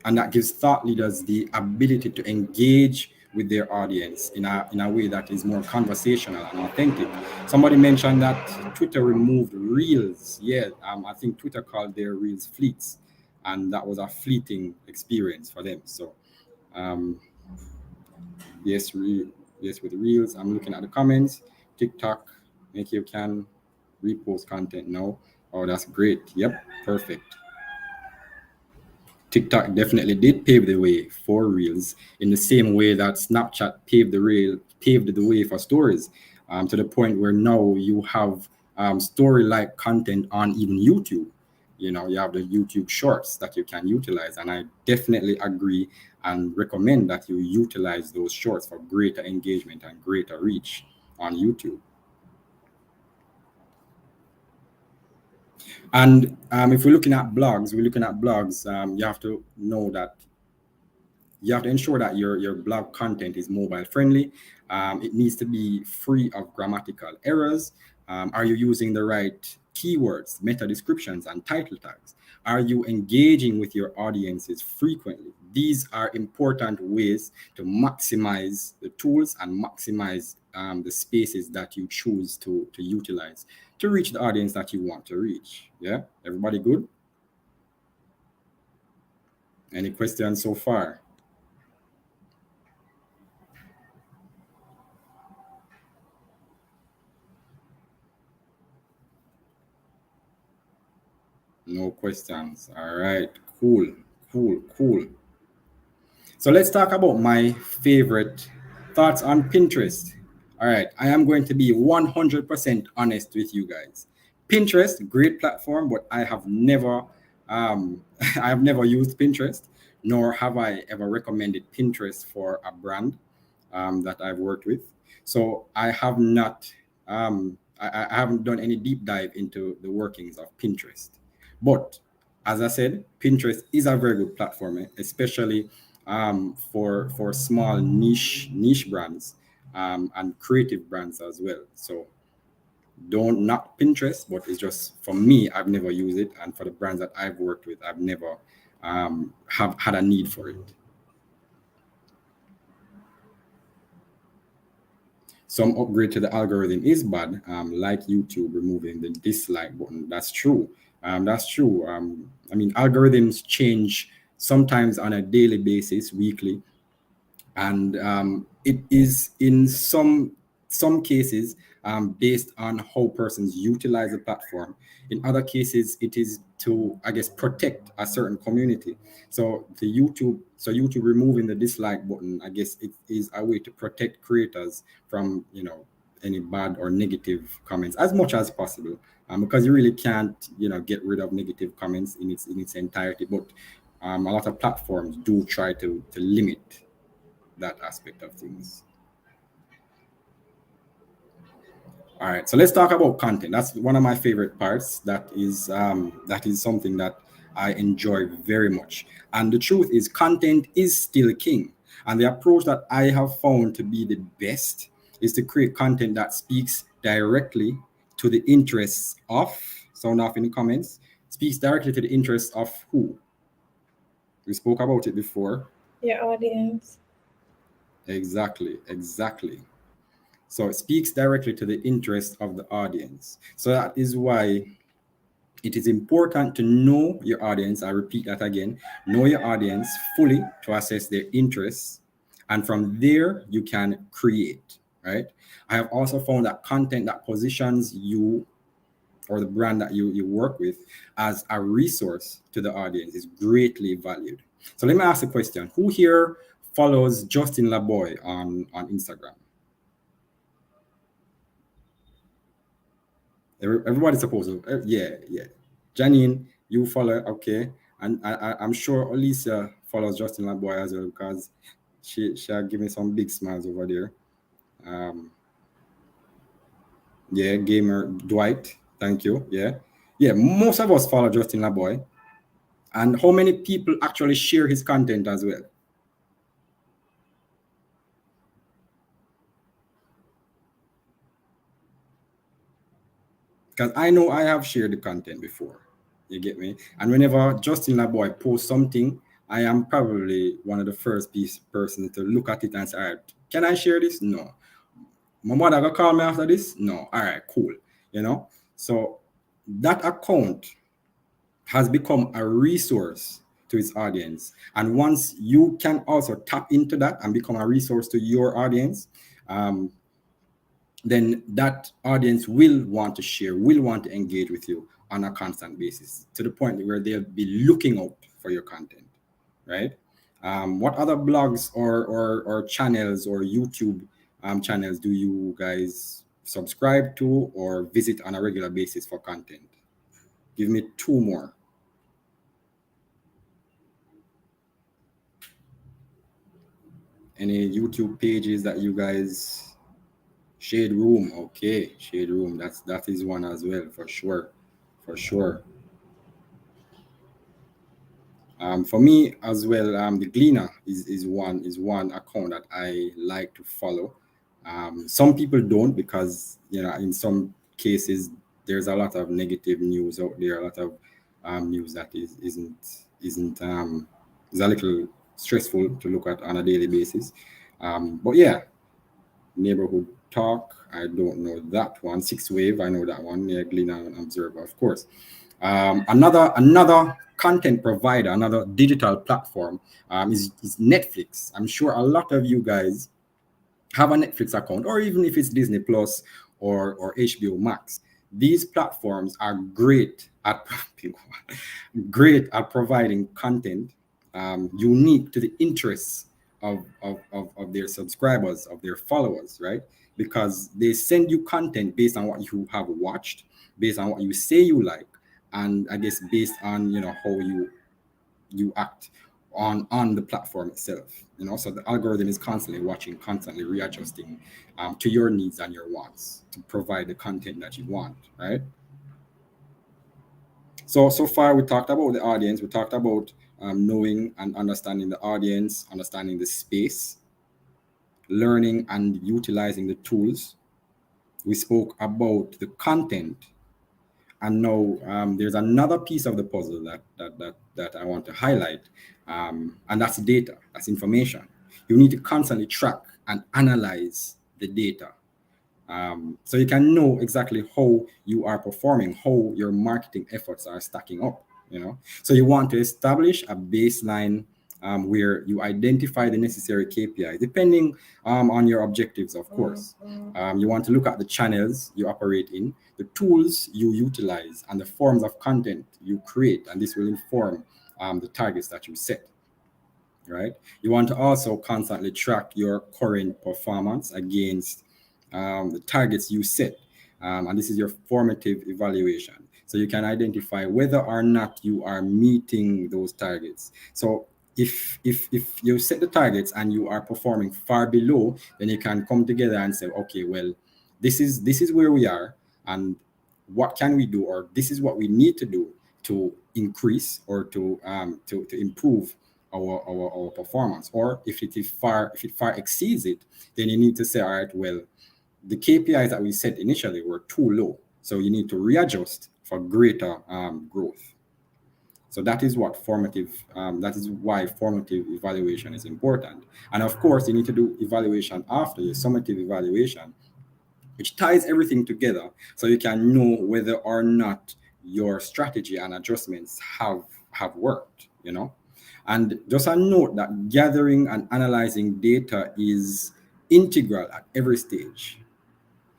and that gives thought leaders the ability to engage with their audience in a way that is more conversational and authentic. Somebody mentioned that Twitter removed reels. Yeah, I think Twitter called their reels fleets, and that was a fleeting experience for them. So um, yes, yes, with reels. I'm looking at the comments. TikTok make you can repost content now. Oh, that's great. Yep, perfect. TikTok definitely did pave the way for Reels in the same way that Snapchat paved the way for stories, to the point where now you have story-like content on even YouTube. You have the YouTube Shorts that you can utilize, and I definitely agree and recommend that you utilize those shorts for greater engagement and greater reach on YouTube. And if we're looking at blogs, you have to know that you have to ensure that your blog content is mobile friendly. It needs to be free of grammatical errors. Are you using the right keywords, meta descriptions, and title tags? Are you engaging with your audiences frequently? These are important ways to maximize the tools and maximize the spaces that you choose to utilize to reach the audience that you want to reach. Yeah, everybody good? Any questions so far? No questions. All right. Cool. Cool. Cool. So let's talk about my favorite thoughts on Pinterest. All right. I am going to be 100% honest with you guys. Pinterest, great platform, but I have never, I have never used Pinterest, nor have I ever recommended Pinterest for a brand that I've worked with. So I have not, I haven't done any deep dive into the workings of Pinterest. But as I said, Pinterest is a very good platform, especially for small niche brands and creative brands as well. So don't knock Pinterest, but it's just for me, I've never used it, and for the brands that I've worked with, I've never have had a need for it. Some upgrade to the algorithm is bad, like YouTube removing the dislike button. That's true. That's true. I mean, algorithms change sometimes on a daily basis, weekly, and it is in some cases based on how persons utilize the platform. In other cases, it is to, I guess, protect a certain community. So YouTube removing the dislike button, I guess it is a way to protect creators from any bad or negative comments as much as possible, because you really can't get rid of negative comments in its entirety. But a lot of platforms do try to limit that aspect of things. All right, so let's talk about content. That's one of my favorite parts. That is something that I enjoy very much. And the truth is, content is still king. And the approach that I have found to be the best is to create content that speaks directly to the interests of, sound off in the comments, speaks directly to the interests of who? We spoke about it before. Your audience. Exactly. So it speaks directly to the interest of the audience. So that is why it is important to know your audience. I repeat that again. Know your audience fully to assess their interests. And from there, you can create, right? I have also found that content that positions you or the brand that you work with as a resource to the audience is greatly valued. So let me ask a question. Who here follows Justin Laboy on Instagram? Everybody's supposed to. Yeah. Janine, you follow, okay. And I'm sure Alicia follows Justin Laboy as well because she'll give me some big smiles over there. Yeah, gamer Dwight, thank you. Yeah, most of us follow Justin Laboy. And how many people actually share his content as well? Because I know I have shared the content before. You get me? And whenever Justin Laboy posts something, I am probably one of the first persons to look at it and say, all right, can I share this? No. My mother gonna call me after this? No. All right, cool. So that account has become a resource to its audience. And once you can also tap into that and become a resource to your audience, then that audience will want to share, will want to engage with you on a constant basis to the point where they'll be looking out for your content, right? What other blogs or channels or YouTube channels do you guys subscribe to or visit on a regular basis for content? Give me two more. Any YouTube pages that you guys? Shade Room, okay, Shade Room. That is one as well for sure. For me as well, the Gleaner is one account that I like to follow. Some people don't because in some cases there's a lot of negative news out there, a lot of news that isn't is a little stressful to look at on a daily basis. But yeah, Neighborhood Talk, I don't know that one. Six Wave, I know that one. Yeah, Gleaner and Observer, of course. Another content provider, another digital platform is Netflix. I'm sure a lot of you guys have a Netflix account, or even if it's Disney Plus or HBO Max. These platforms are great at providing content unique to the interests of their subscribers, of their followers, right? Because they send you content based on what you have watched, based on what you say you like, and I guess based on how you act on the platform itself. So the algorithm is constantly watching, constantly readjusting to your needs and your wants to provide the content that you want, right? So far we talked about the audience, we talked about knowing and understanding the audience, understanding the space, learning and utilizing the tools. We spoke about the content, and now there's another piece of the puzzle that I want to highlight, and that's data, that's information. You need to constantly track and analyze the data, so you can know exactly how you are performing, how your marketing efforts are stacking up. So you want to establish a baseline where you identify the necessary KPIs, depending on your objectives, of course. You want to look at the channels you operate in, the tools you utilize, and the forms of content you create, and this will inform the targets that you set, right? You want to also constantly track your current performance against the targets you set, and this is your formative evaluation. So you can identify whether or not you are meeting those targets. So if you set the targets and you are performing far below, then you can come together and say, okay, well, this is where we are, and what can we do, or this is what we need to do to increase or to improve our performance. Or if it far exceeds it, then you need to say, all right, well, the KPIs that we set initially were too low, so you need to readjust for greater growth. So that is what formative. That is why formative evaluation is important. And of course, you need to do evaluation after your summative evaluation, which ties everything together, so you can know whether or not your strategy and adjustments have worked. And just a note that gathering and analyzing data is integral at every stage,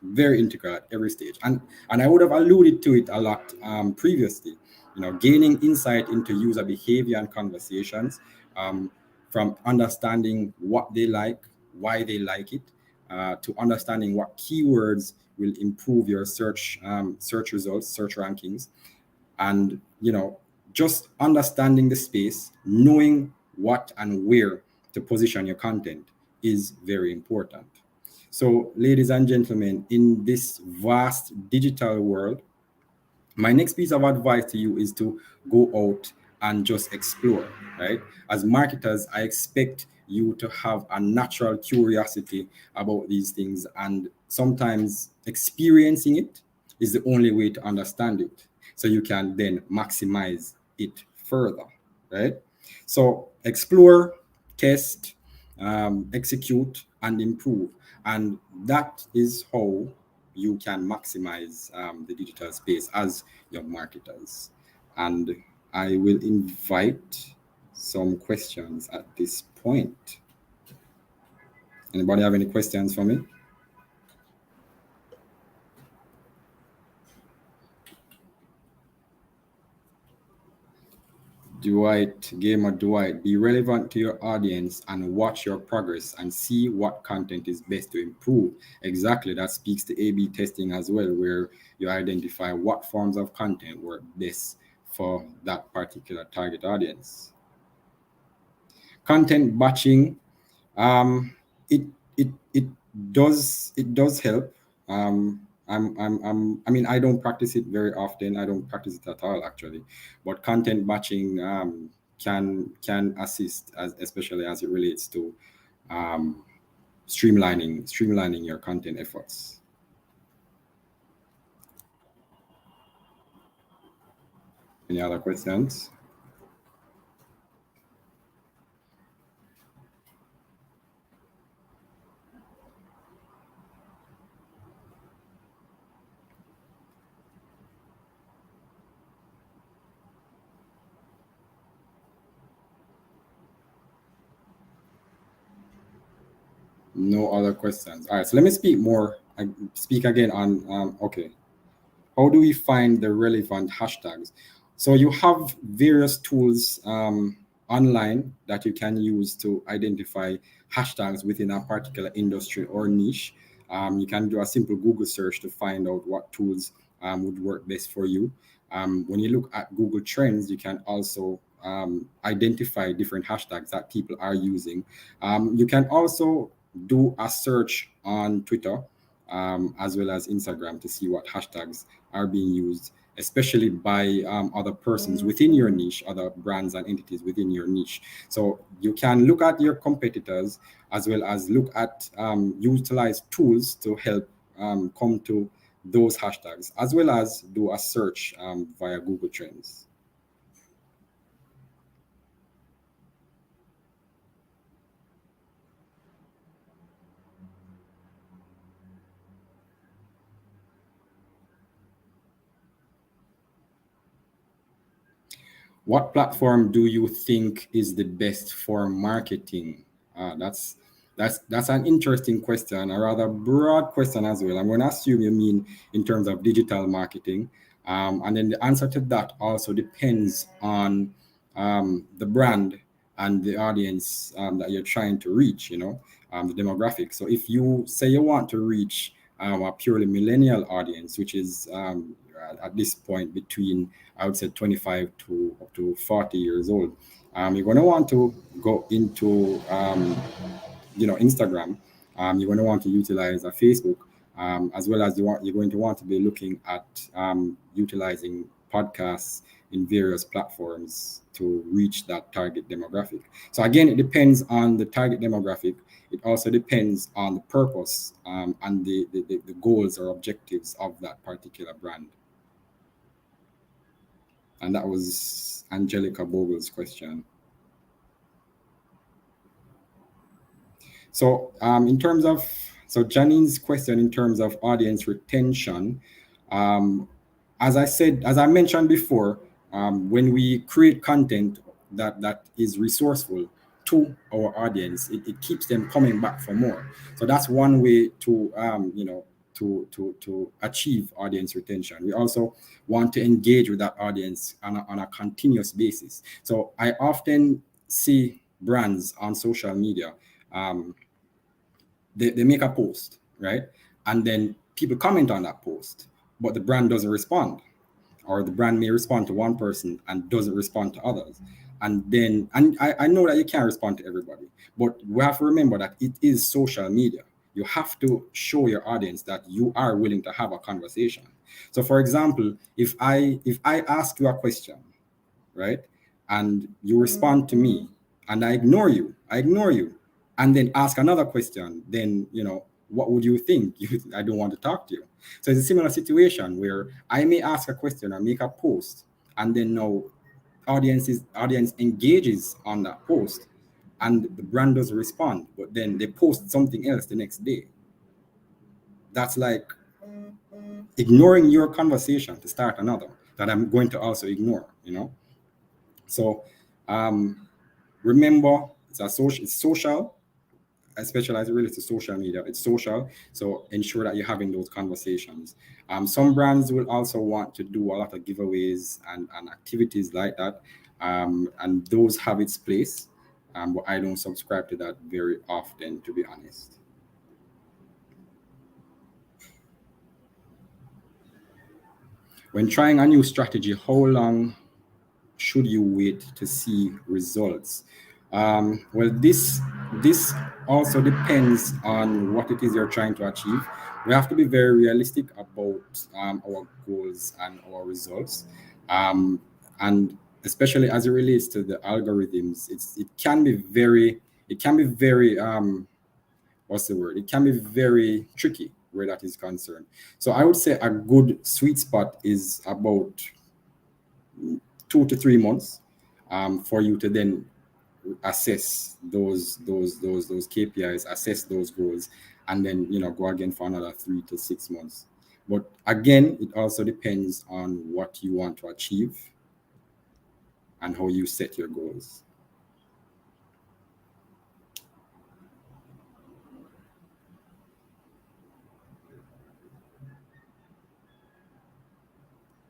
very integral at every stage. And I would have alluded to it a lot previously. Gaining insight into user behavior and conversations, um, from understanding what they like, why they like it, to understanding what keywords will improve your search results, search rankings, and just understanding the space, knowing what and where to position your content is very important. So, ladies and gentlemen, in this vast digital world, my next piece of advice to you is to go out and just explore, right? As marketers, I expect you to have a natural curiosity about these things, and sometimes experiencing it is the only way to understand it, so you can then maximize it further, right? So explore, test, execute, and improve. And that is how you can maximize the digital space as your marketers. And I will invite some questions at this point. Anybody have any questions for me? Dwight, be relevant to your audience and watch your progress and see what content is best to improve. Exactly, that speaks to A/B testing as well, where you identify what forms of content work best for that particular target audience. Content batching, um, it it does help. I mean, I don't practice it very often. I don't practice it at all, actually. But content batching can assist, especially as it relates to um, streamlining your content efforts. Any other questions? No other questions. All right, so let me speak more. I speak again on okay. How do we find the relevant hashtags? So you have various tools online that you can use to identify hashtags within a particular industry or niche. You can do a simple Google search to find out what tools would work best for you. When you look at Google Trends, you can also identify different hashtags that people are using. You can also do a search on Twitter, as well as Instagram, to see what hashtags are being used, especially by other persons within your niche, other brands and entities within your niche. So you can look at your competitors, as well as look at utilize tools to help come to those hashtags, as well as do a search via Google Trends. What platform do you think is the best for marketing? That's an interesting question, a rather broad question as well. I'm going to assume you mean in terms of digital marketing, and then the answer to that also depends on the brand and the audience that you're trying to reach. The demographic. So if you say you want to reach a purely millennial audience, which is at this point between, I would say, 25 to up to 40 years old, you're going to want to go into Instagram. You're going to want to utilize a Facebook, as well as you're going to want to be looking at utilizing podcasts in various platforms to reach that target demographic. So again, it depends on the target demographic. It also depends on the purpose and the goals or objectives of that particular brand. And that was Angelica Bogle's question. So in terms of, so Janine's question in terms of audience retention, um, as I mentioned before, when we create content that is resourceful to our audience, it keeps them coming back for more. So that's one way to to achieve audience retention. We also want to engage with that audience on a continuous basis. So I often see brands on social media. Um, they make a post, right? And then people comment on that post, but the brand doesn't respond, or the brand may respond to one person and doesn't respond to others. And then, and I know that you can't respond to everybody, but we have to remember that it is social media. You have to show your audience that you are willing to have a conversation. So for example, if I ask you a question, right, and you respond to me, and I ignore you, and then ask another question, then what would you think? I don't want to talk to you. So it's a similar situation where I may ask a question or make a post, and then now audience engages on that post, and the brand doesn't respond, but then they post something else the next day. That's like ignoring your conversation to start another that I'm going to also ignore. So remember, it's social, especially as it relates to social media. It's social, so ensure that you're having those conversations. Some brands will also want to do a lot of giveaways and activities like that, and those have its place, but I don't subscribe to that very often, to be honest. When trying a new strategy, how long should you wait to see results? Well, this also depends on what it is you're trying to achieve. We have to be very realistic about our goals and our results, and especially as it relates to the algorithms, it can be very what's the word? It can be very tricky where that is concerned. So I would say a good sweet spot is about 2 to 3 months for you to then assess those KPIs, assess those goals, and then go again for another 3 to 6 months. But again, it also depends on what you want to achieve and how you set your goals.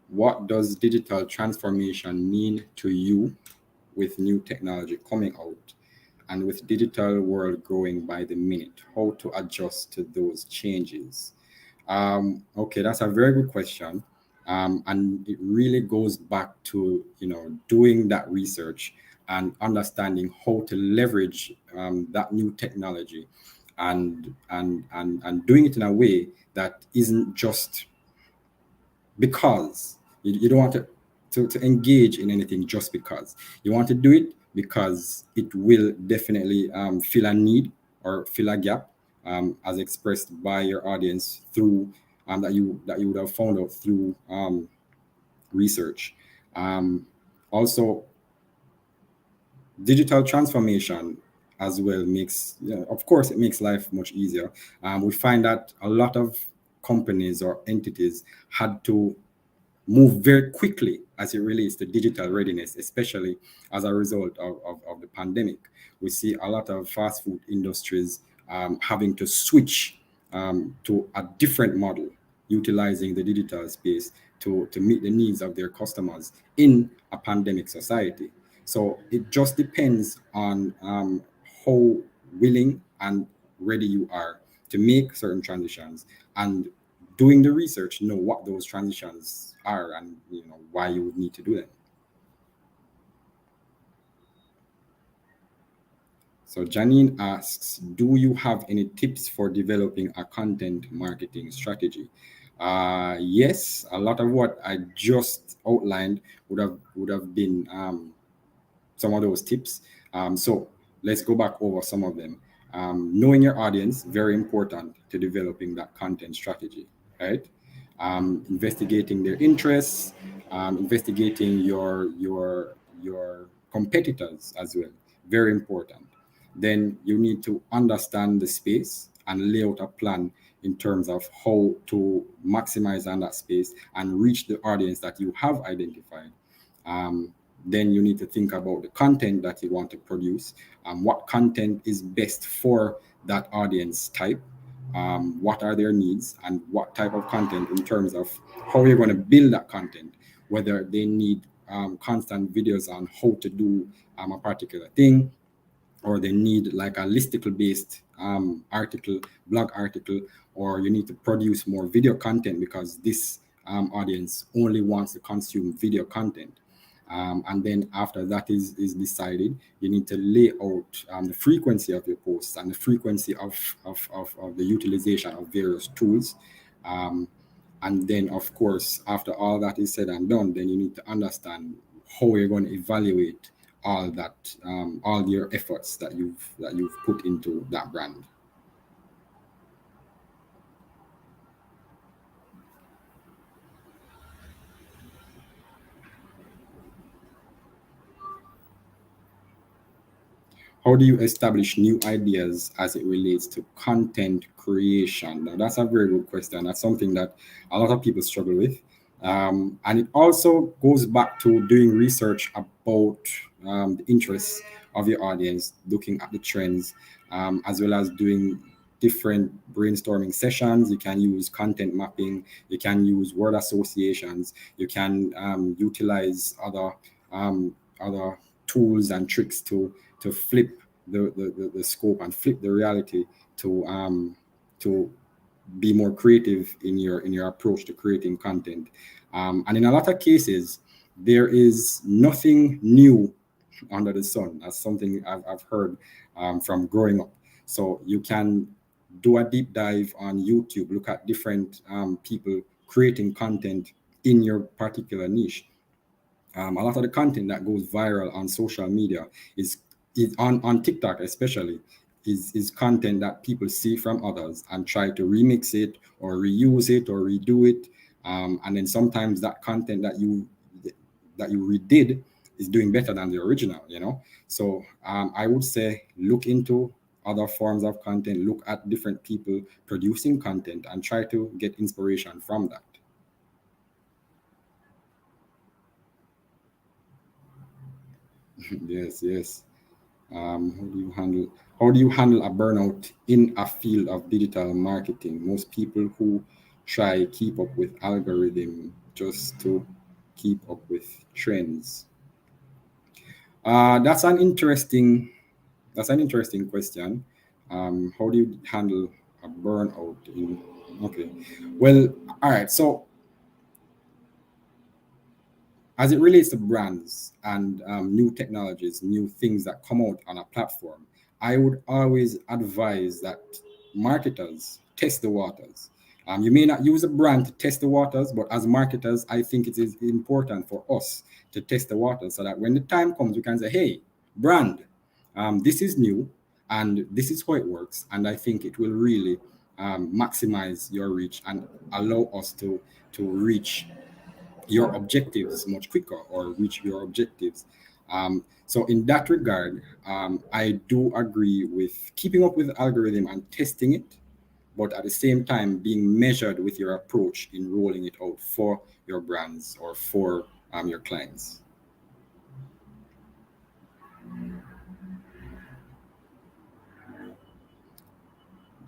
What does digital transformation mean to you with new technology coming out and with digital world growing by the minute? How to adjust to those changes? Okay, that's a very good question. And it really goes back to doing that research and understanding how to leverage that new technology, and doing it in a way that isn't just because you don't want to engage in anything just because. You want to do it because it will definitely fill a need or fill a gap, as expressed by your audience through that you would have found out through research. Also, digital transformation as well makes, of course, it makes life much easier. We find that a lot of companies or entities had to move very quickly as it relates to digital readiness, especially as a result of the pandemic. We see a lot of fast food industries having to switch to a different model, utilizing the digital space to meet the needs of their customers in a pandemic society. So it just depends on how willing and ready you are to make certain transitions, and doing the research, know what those transitions are, and why you would need to do them. So Janine asks, do you have any tips for developing a content marketing strategy? Yes, a lot of what I just outlined would have been some of those tips. So let's go back over some of them. Knowing your audience, very important to developing that content strategy, right? Investigating their interests, investigating your competitors as well, very important. Then you need to understand the space and lay out a plan in terms of how to maximize on that space and reach the audience that you have identified. Um, then you need to think about the content that you want to produce. What content is best for that audience type? What are their needs, and what type of content in terms of how you're going to build that content, whether they need constant videos on how to do a particular thing, or they need like a listicle based article, blog article, or you need to produce more video content because this audience only wants to consume video content. And then after that is decided, you need to lay out the frequency of your posts and the frequency of the utilization of various tools. Um, and then, of course, after all that is said and done, then you need to understand how you're going to evaluate all that, all your efforts that you've put into that brand. How do you establish new ideas as it relates to content creation? Now, that's a very good question. That's something that a lot of people struggle with. And it also goes back to doing research about the interests of your audience, looking at the trends, as well as doing different brainstorming sessions. You can use content mapping, you can use word associations, you can utilize other tools and tricks to flip the scope and flip the reality to be more creative in your approach to creating content. And in a lot of cases, there is nothing new under the sun. That's something I've heard from growing up. So you can do a deep dive on YouTube, look at different people creating content in your particular niche. A lot of the content that goes viral on social media is on TikTok especially is content that people see from others and try to remix it or reuse it or redo it. And then sometimes that content that you redid is doing better than the original. So I would say look into other forms of content, look at different people producing content and try to get inspiration from that. Yes, yes. How do you handle a burnout in a field of digital marketing? Most people who try keep up with algorithm just to keep up with trends. That's an interesting question. How do you handle a burnout in? Okay, well, all right. So as it relates to brands and new technologies, new things that come out on a platform, I would always advise that marketers test the waters. You may not use a brand to test the waters, but as marketers, I think it is important for us to test the waters so that when the time comes, we can say, hey, brand, this is new and this is how it works. And I think it will really maximize your reach and allow us to reach your objectives much quicker or reach your objectives. So in that regard, I do agree with keeping up with the algorithm and testing it, but at the same time being measured with your approach in rolling it out for your brands or for your clients.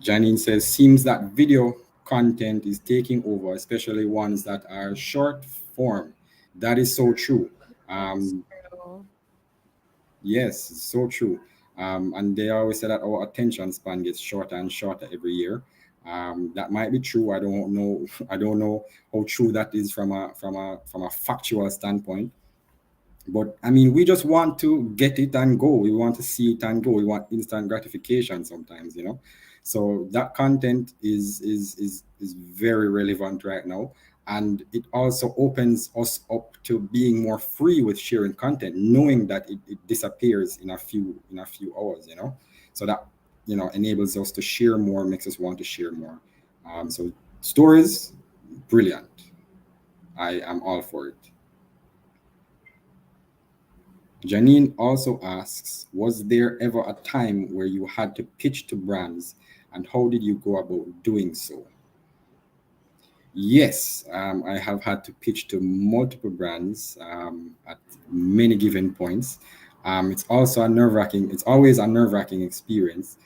Janine says, seems that video content is taking over, especially ones that are short form. That is so true. That's Um, true. Yes, it's so true. And they always say that our attention span gets shorter and shorter every year. That might be true. I don't know. I don't know how true that is from a factual standpoint. But I mean, we just want to get it and go. We want to see it and go. We want instant gratification sometimes. So that content is very relevant right now, and it also opens us up to being more free with sharing content, knowing that it disappears in a few hours, you know. So that, you know, enables us to share more, makes us want to share more. So stories, brilliant. I am all for it. Janine also asks, was there ever a time where you had to pitch to brands, and how did you go about doing so? Yes, I have had to pitch to multiple brands at many given points. It's also a nerve-wracking. It's always a nerve-wracking experience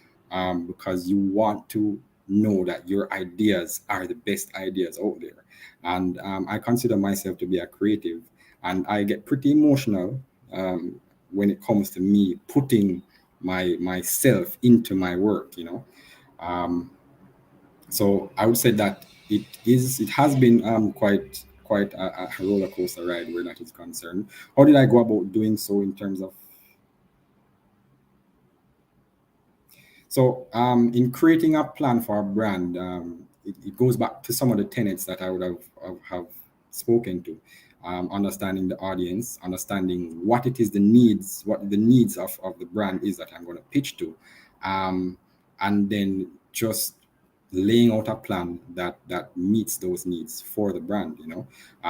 because you want to know that your ideas are the best ideas out there. And I consider myself to be a creative, and I get pretty emotional um, when it comes to me putting myself into my work. You know. Um, so I would say that it has been quite a roller coaster ride where that is concerned. How did I go about doing so in terms of, so in creating a plan for a brand, it goes back to some of the tenets that I would have spoken to. Understanding the audience, understanding what it is, the needs, what the needs of the brand is that I'm going to pitch to, um, and then just laying out a plan that meets those needs for the brand. You know,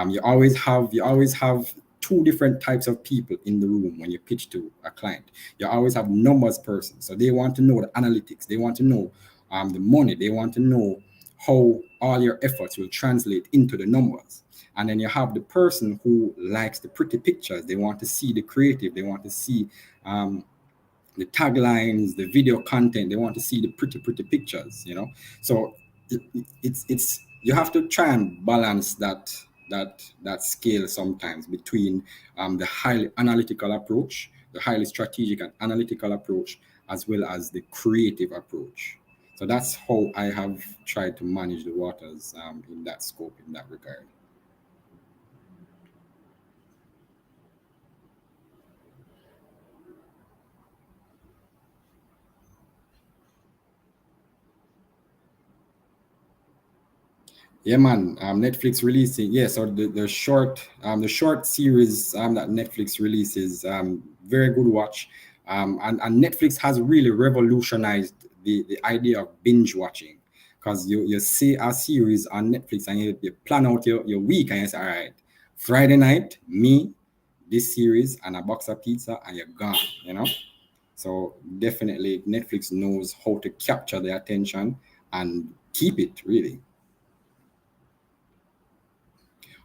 you always have two different types of people in the room when you pitch to a client. You always have numbers person, so they want to know the analytics, they want to know the money, they want to know how all your efforts will translate into the numbers. And then you have the person who likes the pretty pictures, they want to see the creative, they want to see um, the taglines, the video content. They want to see the pretty pictures, you know. So it's you have to try and balance that scale sometimes between the highly analytical approach, the highly strategic and analytical approach, as well as the creative approach. So that's how I have tried to manage the waters in that scope, in that regard. Yeah, man. Netflix releasing. Yeah, so the short series that Netflix releases, very good watch. And Netflix has really revolutionized the idea of binge watching, because you see a series on Netflix and you plan out your week and you say, all right, Friday night, me, this series and a box of pizza, and you're gone. You know. So definitely, Netflix knows how to capture the attention and keep it really.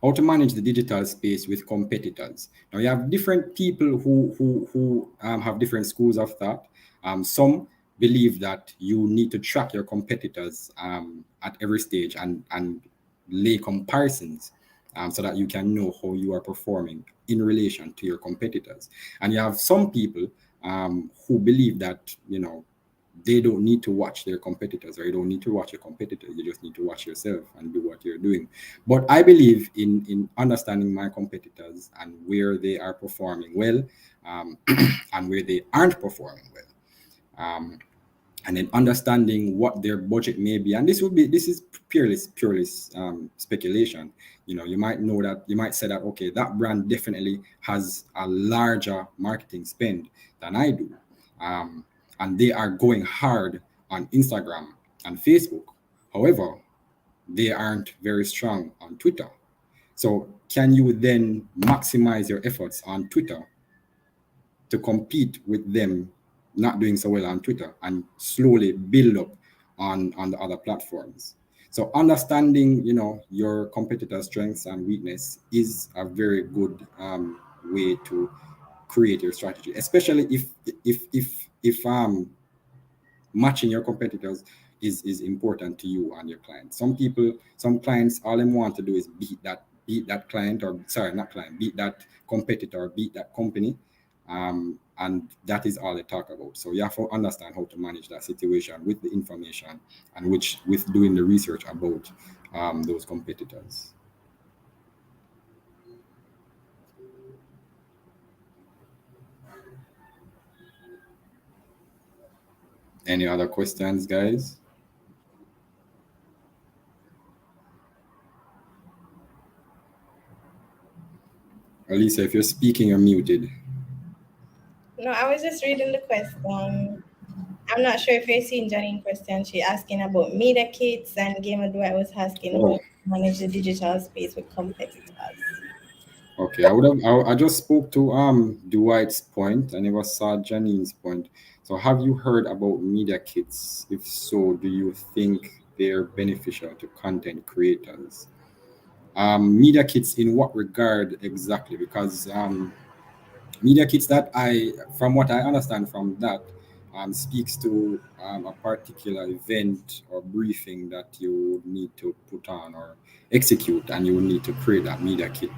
How to manage the digital space with competitors. Now you have different people who have different schools of thought. Some believe that you need to track your competitors at every stage and lay comparisons so that you can know how you are performing in relation to your competitors. And you have some people who believe that, you know, they don't need to watch their competitors, or you don't need to watch your competitors. You just need to watch yourself and do what you're doing. But I believe in understanding my competitors and where they are performing well, and where they aren't performing well. And then understanding what their budget may be. And this is purely speculation. You know, you might know that, you might say that, okay, that brand definitely has a larger marketing spend than I do, and they are going hard on Instagram and Facebook. However, they aren't very strong on Twitter. So can you then maximize your efforts on Twitter to compete with them not doing so well on Twitter, and slowly build up on the other platforms? So understanding, you know, your competitor's strengths and weakness is a very good way to create your strategy, especially if matching your competitors is important to you and your clients. Some clients, all they want to do is beat that client, or sorry, not client, beat that competitor, beat that company, and that is all they talk about. So you have to understand how to manage that situation with the information, and which with doing the research about those competitors. Any other questions, guys? Elisa, if you're speaking, you're muted. No, I was just reading the question. I'm not sure if you're seeing Janine question. She asking about media kits, and Gamer Dwight was asking how Oh, to manage the digital space with competitors. okay. I just spoke to Dwight's point, and it was Janine's point. So have you heard about media kits? If so, do you think they're beneficial to content creators? Media kits in what regard exactly? Because media kits that from what I understand from that, speaks to a particular event or briefing that you would need to put on or execute, and you will need to create that media kit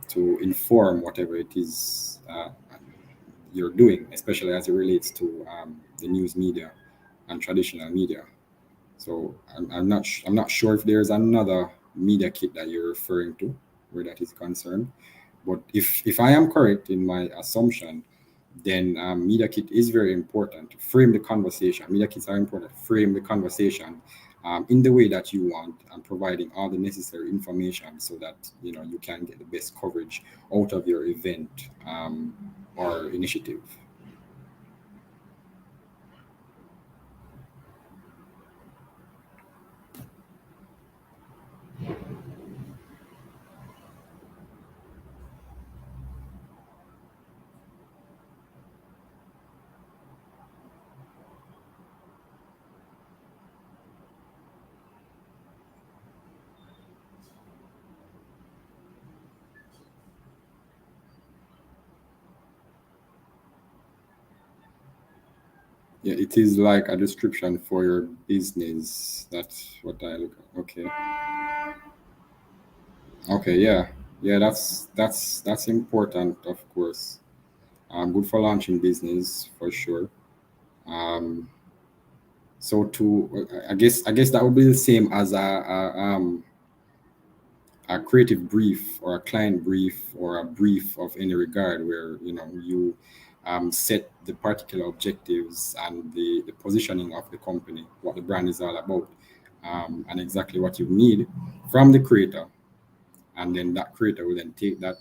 to inform whatever it is you're doing, especially as it relates to the news media and traditional media. So I'm not sure if there's another media kit that you're referring to where that is concerned. But if I am correct in my assumption, then media kit is very important to frame the conversation. Media kits are important to frame the conversation in the way that you want, and providing all the necessary information so that you can get the best coverage out of your event or initiative. Yeah, it is like a description for your business. That's what I look at. Okay. Okay, yeah. Yeah, that's important, of course. Good for launching business for sure. Um, so I guess that would be the same as a creative brief or a client brief or a brief of any regard, where you set the particular objectives and the positioning of the company, what the brand is all about, and exactly what you need from the creator. And then that creator will then take that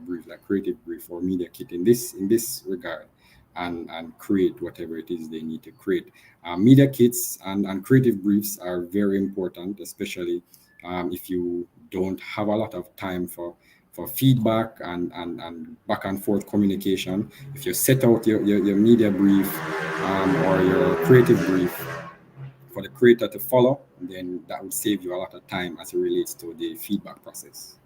brief, that creative brief or media kit in this regard, and create whatever it is they need to create. Media kits and creative briefs are very important, especially if you don't have a lot of time for feedback and back and forth communication. If you set out your media brief or your creative brief for the creator to follow, then that would save you a lot of time as it relates to the feedback process.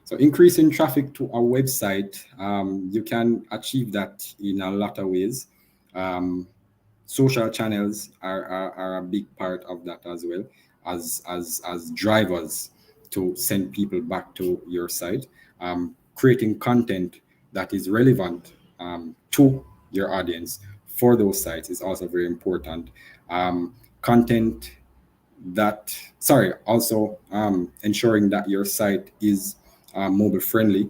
So increasing traffic to our website, you can achieve that in a lot of ways. Um, Social channels are a big part of that, as well as drivers to send people back to your site. Creating content that is relevant to your audience for those sites is also very important. Content that sorry Also, ensuring that your site is mobile friendly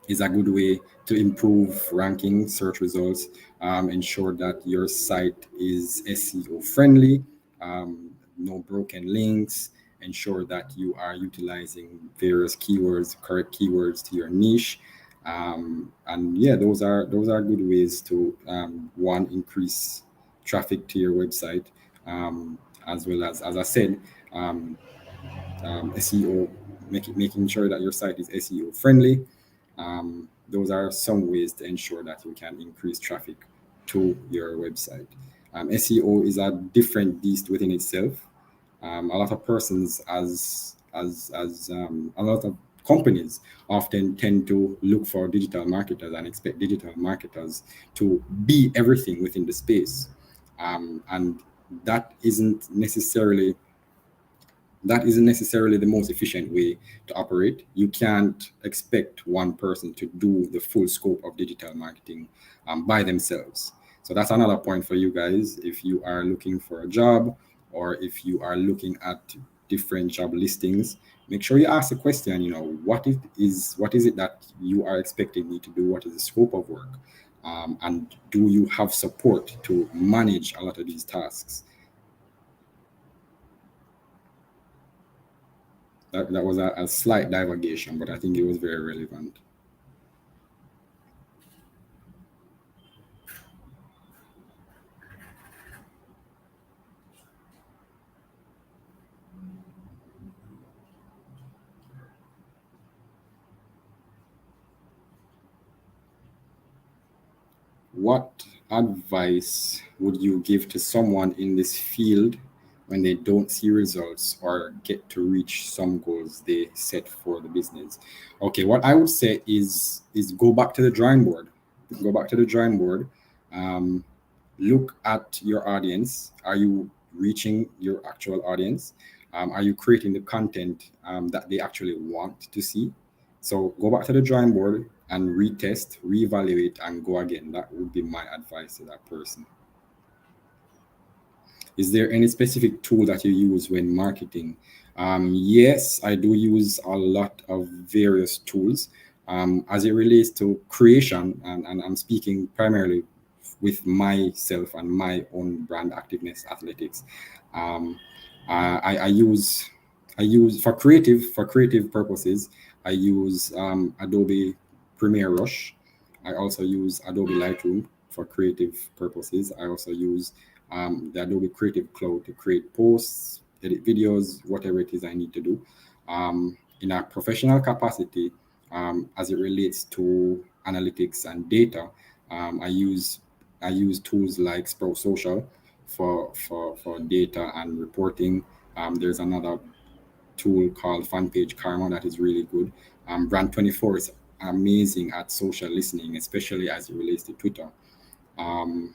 is a good way to improve ranking search results. Ensure that your site is SEO friendly, no broken links. Ensure that you are utilizing various keywords, correct keywords to your niche. And yeah, those are good ways to one, increase traffic to your website, as well as I said, um, SEO, making sure that your site is SEO friendly. Those are some ways to ensure that you can increase traffic to your website. SEO is a different beast within itself. A lot of persons, as a lot of companies often tend to look for digital marketers and expect digital marketers to be everything within the space, and that isn't necessarily the most efficient way to operate. You can't expect one person to do the full scope of digital marketing by themselves. So that's another point for you guys. If you are looking for a job, or if you are looking at different job listings, make sure you ask the question, what is it that you are expecting me to do? What is the scope of work? And do you have support to manage a lot of these tasks? That was a slight divagation, but I think it was very relevant. What advice would you give to someone in this field when they don't see results or get to reach some goals they set for the business? Okay, what I would say is go back to the drawing board. Go back to the drawing board. Um, Look at your audience. Are you reaching your actual audience? Are you creating the content that they actually want to see? So go back to the drawing board and retest, reevaluate, and go again. That would be my advice to that person. Is there any specific tool that you use when marketing? Yes, I do use a lot of various tools as it relates to creation, and I'm speaking primarily with myself and my own brand, Activeness Athletics. Um, I use for creative purposes. I use Adobe Premiere Rush. I also use Adobe Lightroom for creative purposes. I also use the Adobe Creative Cloud to create posts, edit videos, whatever it is I need to do. In a professional capacity, as it relates to analytics and data, I use tools like Sprout Social for data and reporting. There's another tool called Fanpage Karma that is really good. Brand 24 is amazing at social listening, especially as it relates to Twitter. Um,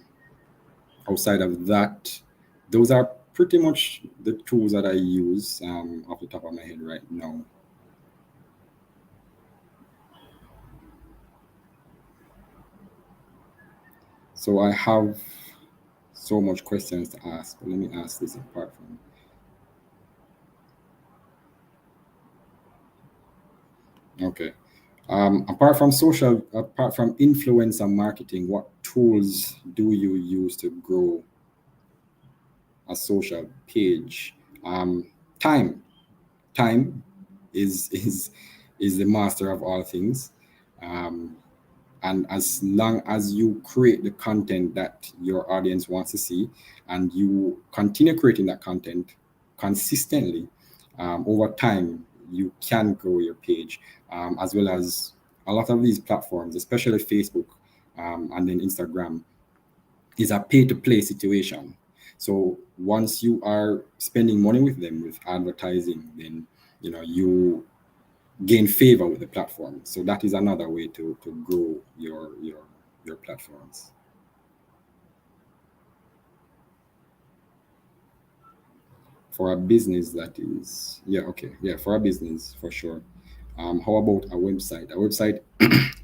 Outside of that, those are pretty much the tools that I use off the top of my head right now. So I have so much questions to ask, but let me ask this apart from. Okay. Apart from influencer marketing, what tools do you use to grow a social page? Um, time, time is the master of all things, um, and as long as you create the content that your audience wants to see, and you continue creating that content consistently, over time, you can grow your page, as well as a lot of these platforms, especially Facebook, and then Instagram, is a pay to play situation. So once you are spending money with them with advertising, then you gain favor with the platform. So that is another way to grow your platforms. For a business, that is, yeah, okay, yeah, for a business for sure. How about a website? A website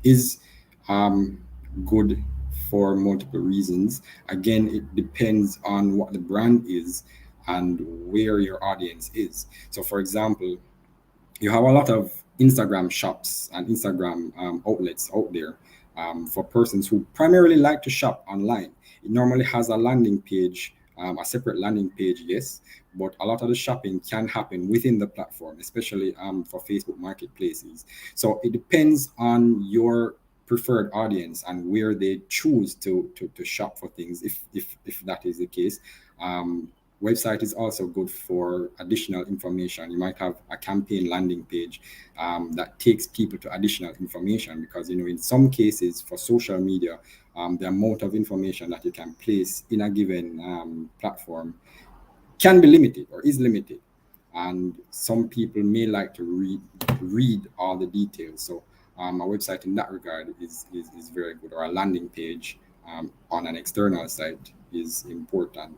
is um, good for multiple reasons. Again, it depends on what the brand is and where your audience is. So, for example, you have a lot of Instagram shops and Instagram outlets out there for persons who primarily like to shop online. It normally has a landing page, a separate landing page, yes, but a lot of the shopping can happen within the platform, especially for Facebook marketplaces. So it depends on your preferred audience and where they choose to shop for things, if that is the case. Um, Website is also good for additional information. You might have a campaign landing page that takes people to additional information, because in some cases for social media, the amount of information that you can place in a given platform can be limited or is limited, and some people may like to read all the details. So a website in that regard is very good, or a landing page on an external site is important.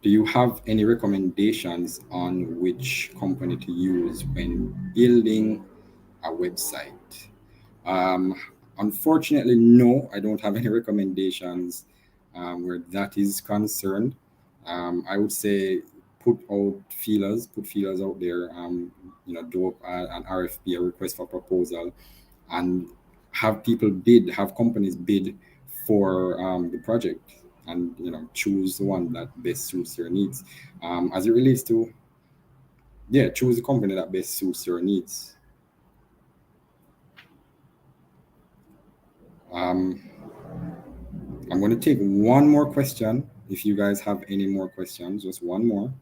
Do you have any recommendations on which company to use when building a website? Um, Unfortunately, no, I don't have any recommendations where that is concerned. I would say put feelers out there. Do an RFP, a request for proposal, and have people bid, have companies bid for the project, and choose the one that best suits your needs. As it relates to, yeah, choose the company that best suits your needs. Um, I'm going to take one more question. If you guys have any more questions, just one more.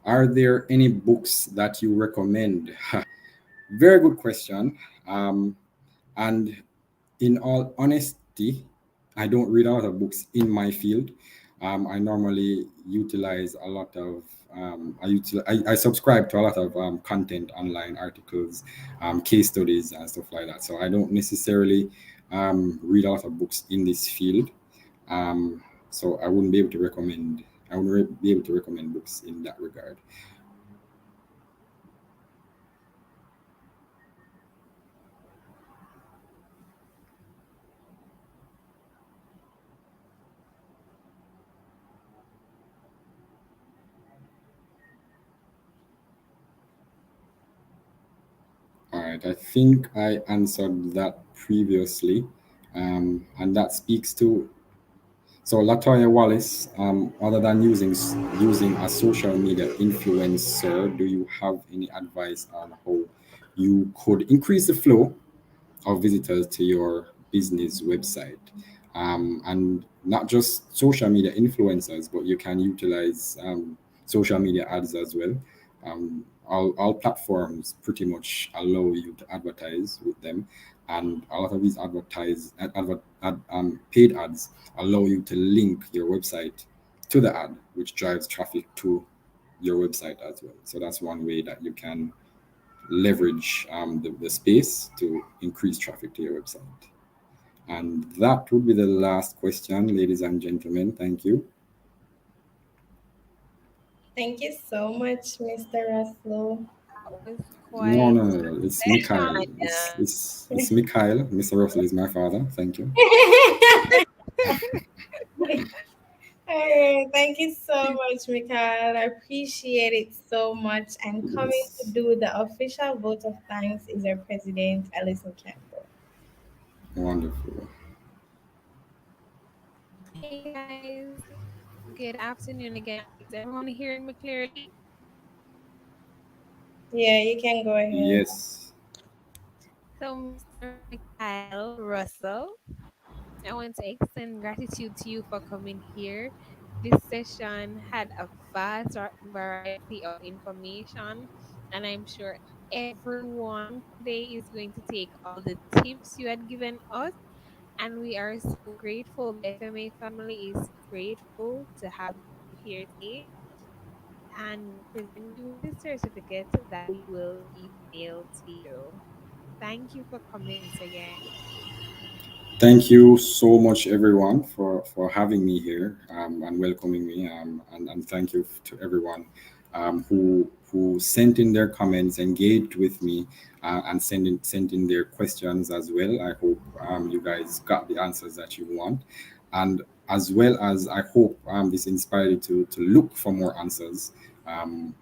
Are there any books that you recommend? Very good question. Um, and in all honesty, I don't read a lot of books in my field. I normally utilize a lot of I subscribe to a lot of content online, articles, case studies, and stuff like that. So I don't necessarily read a lot of books in this field. Um, so I wouldn't be able to recommend. I wouldn't be able to recommend books in that regard. All right, I think I answered that previously, and that speaks to, so Latoya Wallace. Other than using a social media influencer, do you have any advice on how you could increase the flow of visitors to your business website? And not just social media influencers, but you can utilize social media ads as well. All platforms pretty much allow you to advertise with them, and a lot of these paid ads allow you to link your website to the ad, which drives traffic to your website as well. So that's one way that you can leverage the space to increase traffic to your website. And that would be the last question, ladies and gentlemen. Thank you. Thank you so much, Mr. Russell. That was No, quite no, no, a no. It's Mikhail. session. It's Mikhail. Mr. Russell is my father. Thank you. Hey, thank you so much, Mikhail. I appreciate it so much. And coming to Yes. do the official vote of thanks is our president, Alison Campbell. Wonderful. Hey guys, good afternoon again. Is everyone hearing me clearly? Yeah, you can go ahead. Yes. So, Mr. Mikhail Russell, I want to extend gratitude to you for coming here. This session had a vast variety of information, and I'm sure everyone today is going to take all the tips you had given us. And we are so grateful. The FMA family is grateful to have you here today and present you with the certificate that we will email to you. Thank you for coming once again. Thank you so much, everyone, for having me here and welcoming me. And thank you to everyone who sent in their comments, engaged with me, and sent in their questions as well. I hope you guys got the answers that you want, and as well as I hope this inspired you to look for more answers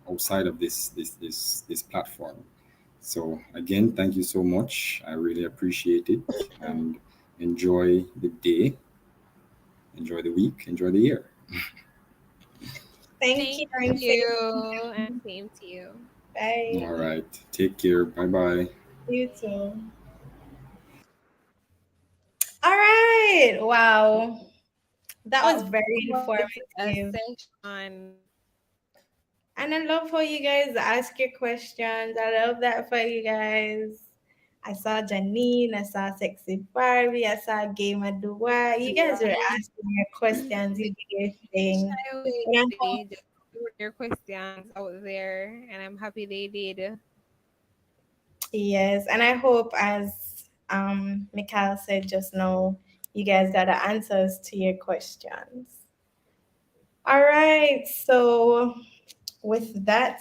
outside of this platform. So again, thank you so much. I really appreciate it, and enjoy the day, enjoy the week, enjoy the year. Thank you, Thank and same you, and same to you. All bye. right. Take care. Bye bye. You too. All right. Wow. That was That very was a informative. session. And I love how you guys ask your questions. I love that for you guys. I saw Janine, I saw Sexy Barbie, I saw Gamer Dua. You guys were Right? asking your questions, you did your thing. Shy away And I hope, today. Just put your questions out there, and I'm happy they did. yes, and I hope, as Mikhail said just now, you guys got the answers to your questions. All right. So with that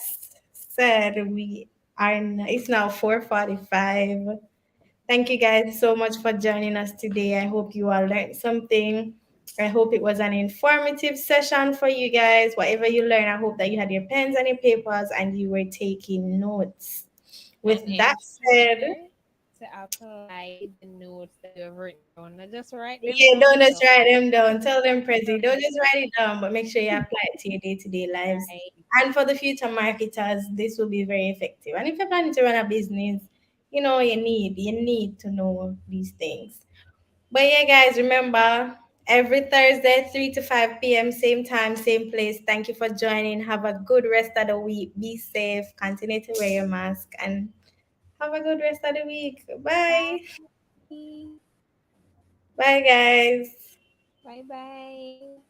said, it's now 4:45. Thank you guys so much for joining us today. I hope you all learned something. I hope it was an informative session for you guys. Whatever you learned, I hope that you had your pens and your papers and you were taking notes. With And that said, ensure to apply the notes that you have written down. Not just write them yeah, down, don't just so write them down. Tell them, Prezi, don't just write it down, but make sure you apply it to your day-to-day lives. right. And for the future marketers, this will be very effective. And if you're planning to run a business, you need to know these things. But yeah, guys, remember every Thursday, 3 to 5 p.m., same time, same place. Thank you for joining. Have a good rest of the week. Be safe. Continue to wear your mask and have a good rest of the week. Bye. Bye. Bye, guys. Bye bye.